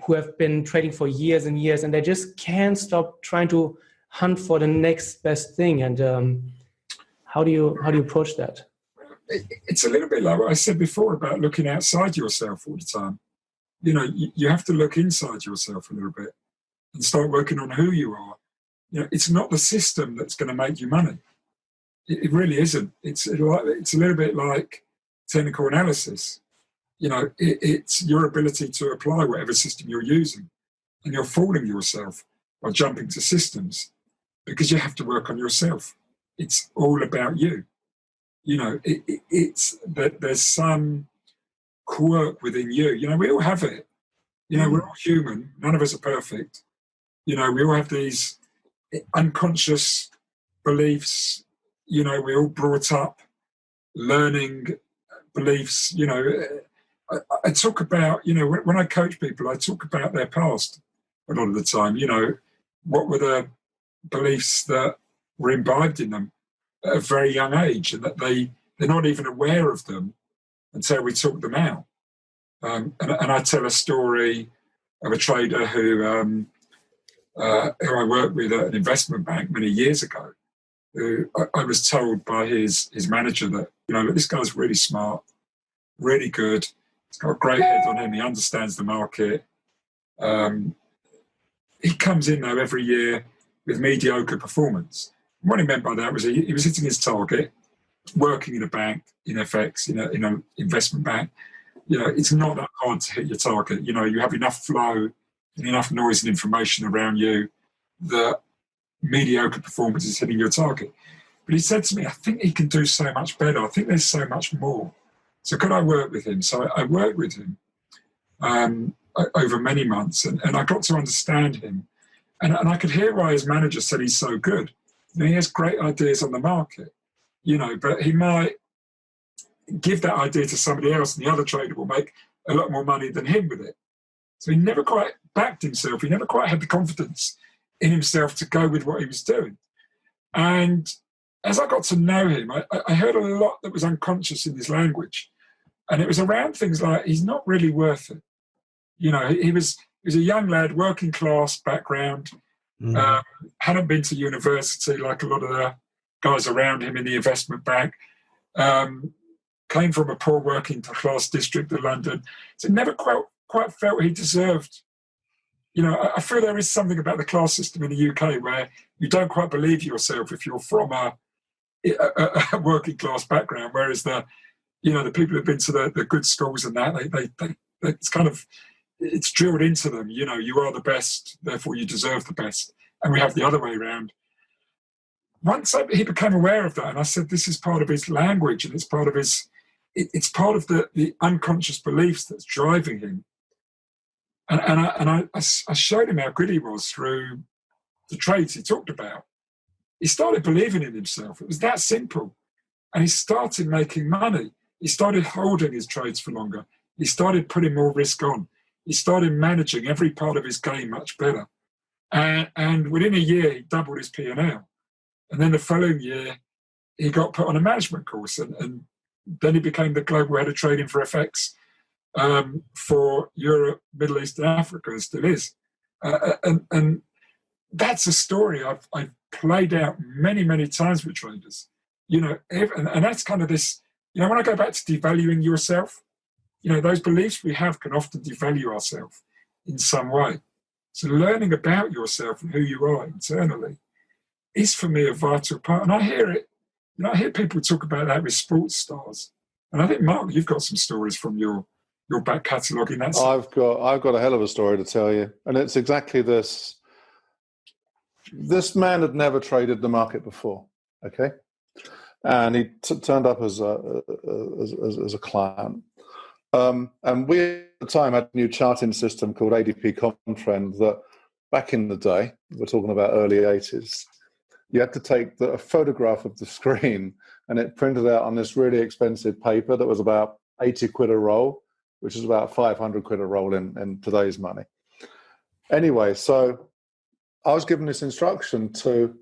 who have been trading for years and years, and they just can't stop trying to hunt for the next best thing. And how do you approach that? It's a little bit like what I said before about looking outside yourself all the time. You have to look inside yourself a little bit and start working on who you are. It's not the system that's going to make you money. It really isn't. It's a little bit like technical analysis. It's your ability to apply whatever system you're using, and you're fooling yourself by jumping to systems because you have to work on yourself. It's all about you. It's that there's some quirk within you. We all have it. We're all human. None of us are perfect. We all have these unconscious beliefs. We all brought up learning beliefs. I talk about, when I coach people, I talk about their past a lot of the time. What were the beliefs that were imbibed in them at a very young age, and that they're not even aware of them until we talk them out. And I tell a story of a trader who I worked with at an investment bank many years ago, who I was told by his manager that, look, this guy's really smart, really good. He's got a great head on him. He understands the market. He comes in, though, every year with mediocre performance. And what he meant by that was he was hitting his target, working in a bank, in FX, in an investment bank. It's not that hard to hit your target. You have enough flow and enough noise and information around you that mediocre performance is hitting your target. But he said to me, I think he can do so much better. I think there's so much more. So could I work with him? So I worked with him over many months, and I got to understand him. And I could hear why his manager said he's so good. He has great ideas on the market, but he might give that idea to somebody else, and the other trader will make a lot more money than him with it. So he never quite backed himself. He never quite had the confidence in himself to go with what he was doing. And as I got to know him, I heard a lot that was unconscious in his language. And it was around things like, he's not really worth it. He was a young lad, working class background, hadn't been to university like a lot of the guys around him in the investment bank, came from a poor working class district of London. So never quite felt he deserved. I feel there is something about the class system in the UK where you don't quite believe yourself if you're from a working class background, whereas the people who've been to the good schools and that, they it's kind of, it's drilled into them, you are the best, therefore you deserve the best. And we have the other way around. Once he became aware of that, and I said, this is part of his language, and it's part of the unconscious beliefs that's driving him. I showed him how good he was through the trades he talked about. He started believing in himself. It was that simple. And he started making money. He started holding his trades for longer. He started putting more risk on. He started managing every part of his game much better. And within a year, he doubled his P&L. And then the following year, he got put on a management course. And then he became the global head of trading for FX for Europe, Middle East, and Africa, and still is. And that's a story I've played out many, many times with traders. And that's kind of this, when I go back to devaluing yourself, those beliefs we have can often devalue ourselves in some way. So learning about yourself and who you are internally is for me a vital part. And I hear it, I hear people talk about that with sports stars. And I think, Mark, you've got some stories from your back catalogue in that sense. I've got a hell of a story to tell you. And it's exactly this. This man had never traded the market before, okay? And he turned up as a client. And we at the time had a new charting system called ADP Comtrend that back in the day, we're talking about early 80s, you had to take a photograph of the screen and it printed out on this really expensive paper that was about 80 quid a roll, which is about 500 quid a roll in today's money. Anyway, so I was given this instruction to,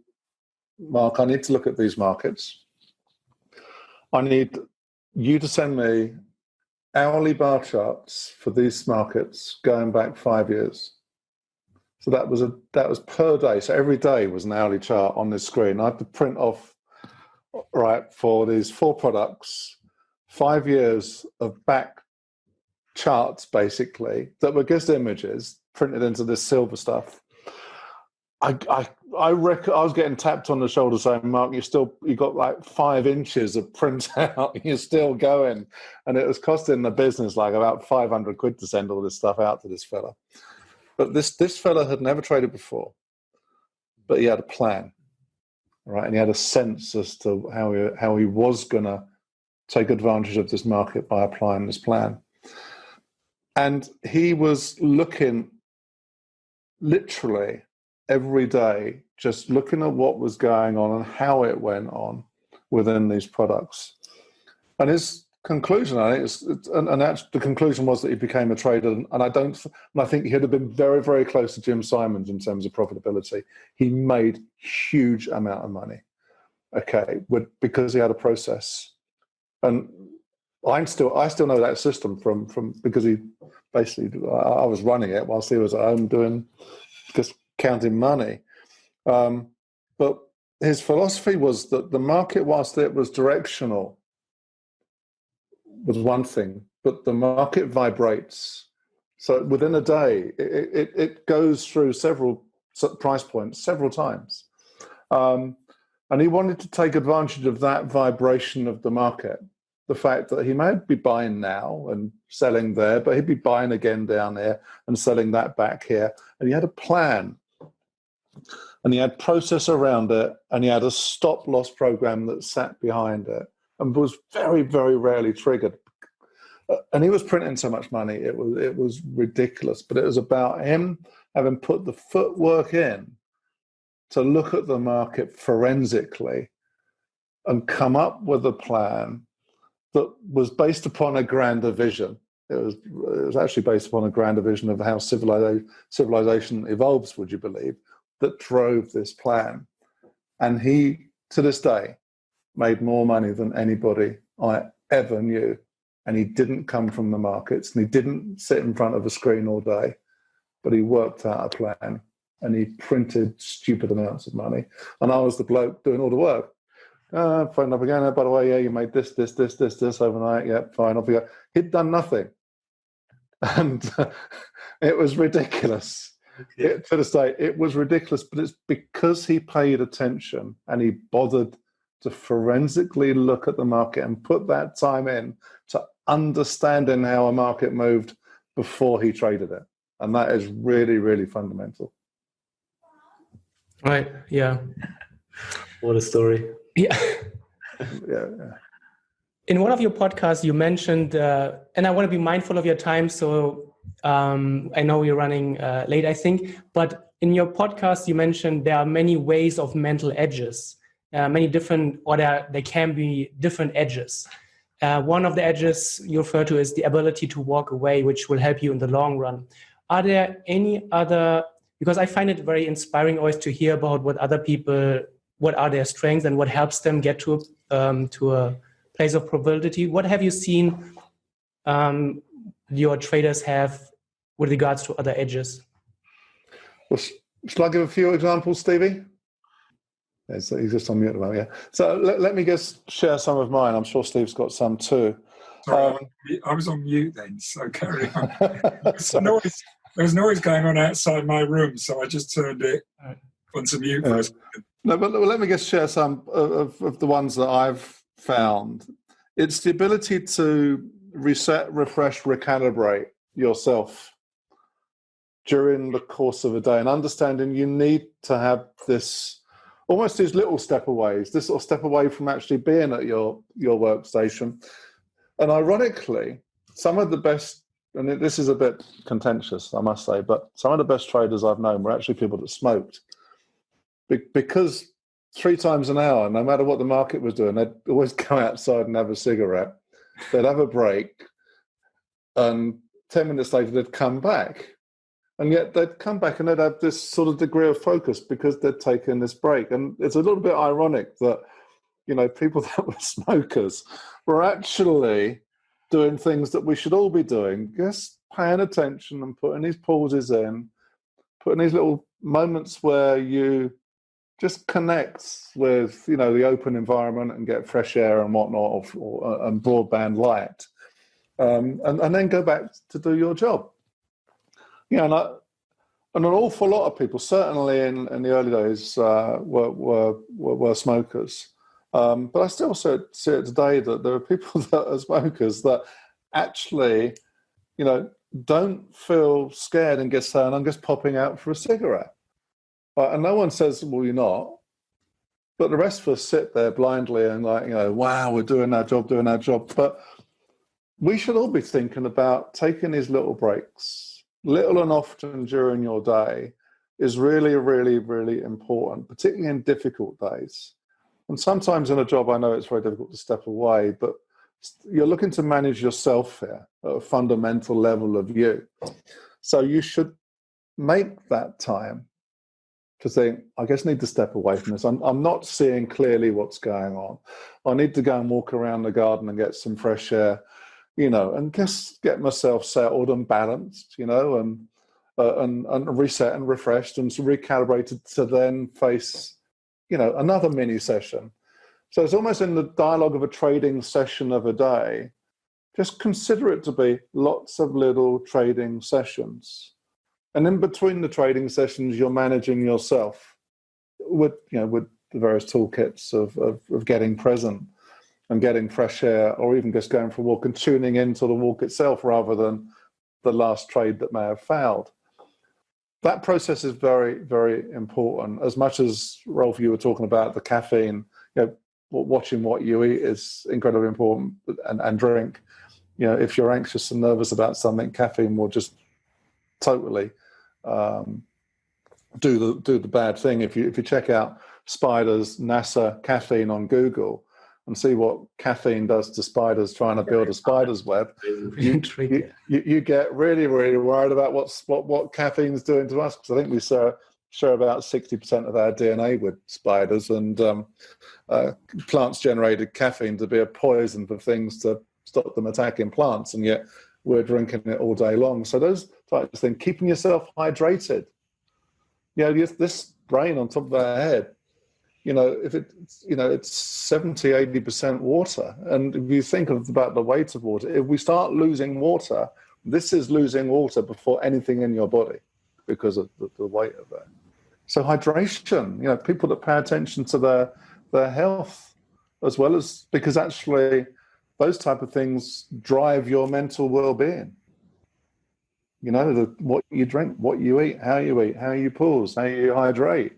Mark, I need to look at these markets. I need you to send me hourly bar charts for these markets going back 5 years. So that was per day. So every day was an hourly chart on this screen. I had to print off, right, for these 4 products, 5 years of back charts, basically, that were just images printed into this silver stuff. I reckon I was getting tapped on the shoulder saying, Mark, you got like 5 inches of printout, you're still going. And it was costing the business like about 500 quid to send all this stuff out to this fella. But this fella had never traded before, but he had a plan, right? And he had a sense as to how he was going to take advantage of this market by applying this plan. And he was looking literally every day, just looking at what was going on and how it went on within these products. And his conclusion, I think, the conclusion was that he became a trader. And I think he would have been very, very close to Jim Simons in terms of profitability. He made huge amount of money, okay, because he had a process. And I still know that system from because he basically, I was running it whilst he was at home just counting money. But his philosophy was that the market, whilst it was directional, was one thing, but the market vibrates. So within a day, it goes through several price points several times. And he wanted to take advantage of that vibration of the market. The fact that he may be buying now and selling there, but he'd be buying again down there and selling that back here. And he had a plan. And he had process around it, and he had a stop-loss program that sat behind it and was very, very rarely triggered. And he was printing so much money, it was ridiculous. But it was about him having put the footwork in to look at the market forensically and come up with a plan that was based upon a grander vision. It was actually based upon a grander vision of how civilization evolves, would you believe, that drove this plan. And he, to this day, made more money than anybody I ever knew. And he didn't come from the markets, and he didn't sit in front of a screen all day, but he worked out a plan, and he printed stupid amounts of money. And I was the bloke doing all the work. Phone up again. By the way, yeah, you made this overnight. Yeah, fine, off you go. He'd done nothing. And it was ridiculous. Okay. To this day, it was ridiculous, but it's because he paid attention and he bothered to forensically look at the market and put that time in to understanding how a market moved before he traded it. And that is really, really fundamental. Right, yeah. What a story. Yeah. Yeah. In one of your podcasts, you mentioned, and I want to be mindful of your time, so I know you're running late, I think, but in your podcast, you mentioned there are many ways of mental edges, many different, or there can be different edges. One of the edges you refer to is the ability to walk away, which will help you in the long run. Are there any other, because I find it very inspiring always to hear about what other people, what are their strengths and what helps them get to a place of probability. What have you seen your traders have with regards to other edges? Well, shall I give a few examples, Stevie? Yeah, so he's just on mute at the moment, yeah. So let me just share some of mine. I'm sure Steve's got some too. Sorry, I was on mute then, so carry on. There's noise going on outside my room, so I just turned it onto mute for a second. No, but let me just share some of the ones that I've found. It's the ability to reset, refresh, recalibrate yourself during the course of a day, and understanding you need to have this, almost these little stepaways, this sort of step away from actually being at your workstation. And ironically, some of the best, and this is a bit contentious, I must say, but some of the best traders I've known were actually people that smoked. Because 3 times an hour, no matter what the market was doing, they'd always go outside and have a cigarette. They'd have a break, and 10 minutes later they'd come back. And yet they'd come back and they'd have this sort of degree of focus because they'd taken this break. And it's a little bit ironic that, you know, people that were smokers were actually doing things that we should all be doing, just paying attention and putting these pauses in, putting these little moments where you just connect with, you know, the open environment and get fresh air and whatnot, and broadband light, and then go back to do your job. Yeah, and an awful lot of people, certainly in the early days, were smokers. But I still see it today that there are people that are smokers that actually, you know, don't feel scared and get saying, I'm just popping out for a cigarette. And no one says, well, you're not. But the rest of us sit there blindly and like, you know, wow, we're doing our job. But we should all be thinking about taking these little breaks. Little and often during your day is really, really, really important, particularly in difficult days. And sometimes in a job, I know it's very difficult to step away, but you're looking to manage yourself here at a fundamental level of you. So you should make that time to think, I guess I need to step away from this. I'm not seeing clearly what's going on. I need to go and walk around the garden and get some fresh air, you know, and just get myself settled and balanced, you know, and reset and refreshed and recalibrated to then face, you know, another mini session. So it's almost in the dialogue of a trading session of a day. Just consider it to be lots of little trading sessions. And in between the trading sessions, you're managing yourself with, you know, with the various toolkits of getting present and getting fresh air, or even just going for a walk and tuning into the walk itself rather than the last trade that may have failed. That process is very, very important. As much as, Ralf, you were talking about the caffeine, you know, watching what you eat is incredibly important, and drink. You know, if you're anxious and nervous about something, caffeine will just totally do the bad thing. If you check out spiders, NASA, caffeine on Google, and see what caffeine does to spiders trying to build a spider's web, you get really, really worried about what caffeine's doing to us, because I think we share about 60% of our DNA with spiders, and plants generated caffeine to be a poison for things to stop them attacking plants, and yet we're drinking it all day long. So those types of things, keeping yourself hydrated. You know, this brain on top of our head, you know, if it's, you know, it's 70, 80% water. And if you think about the weight of water, if we start losing water, this is losing water before anything in your body because of the weight of it. So hydration, you know, people that pay attention to their health, as well as, because actually those type of things drive your mental well-being. You know, what you drink, what you eat, how you pause, how you hydrate,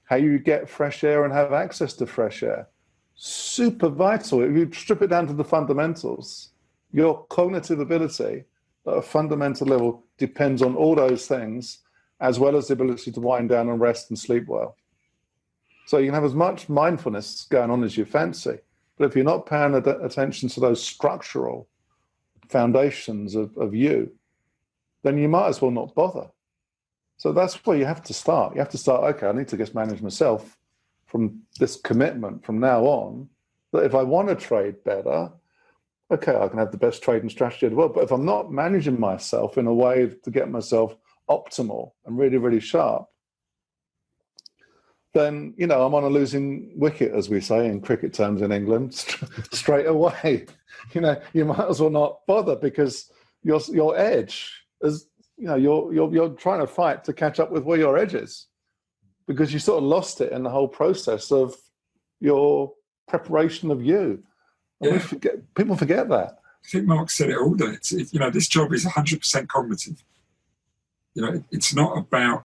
how you get fresh air and have access to fresh air. Super vital. If you strip it down to the fundamentals, your cognitive ability at a fundamental level depends on all those things, as well as the ability to wind down and rest and sleep well. So you can have as much mindfulness going on as you fancy, but if you're not paying attention to those structural foundations of you, then you might as well not bother. So that's where you have to start. You have to start, okay, I need to just manage myself from this commitment from now on, that if I want to trade better, okay, I can have the best trading strategy in the world. But if I'm not managing myself in a way to get myself optimal and really, really sharp, then, I'm on a losing wicket, as we say in cricket terms in England, straight away. You might as well not bother, because your edge is, you're trying to fight to catch up with where your edge is, because you sort of lost it in the whole process of your preparation of you. And people forget that. I think Mark said it all day. This job is 100% cognitive. It's not about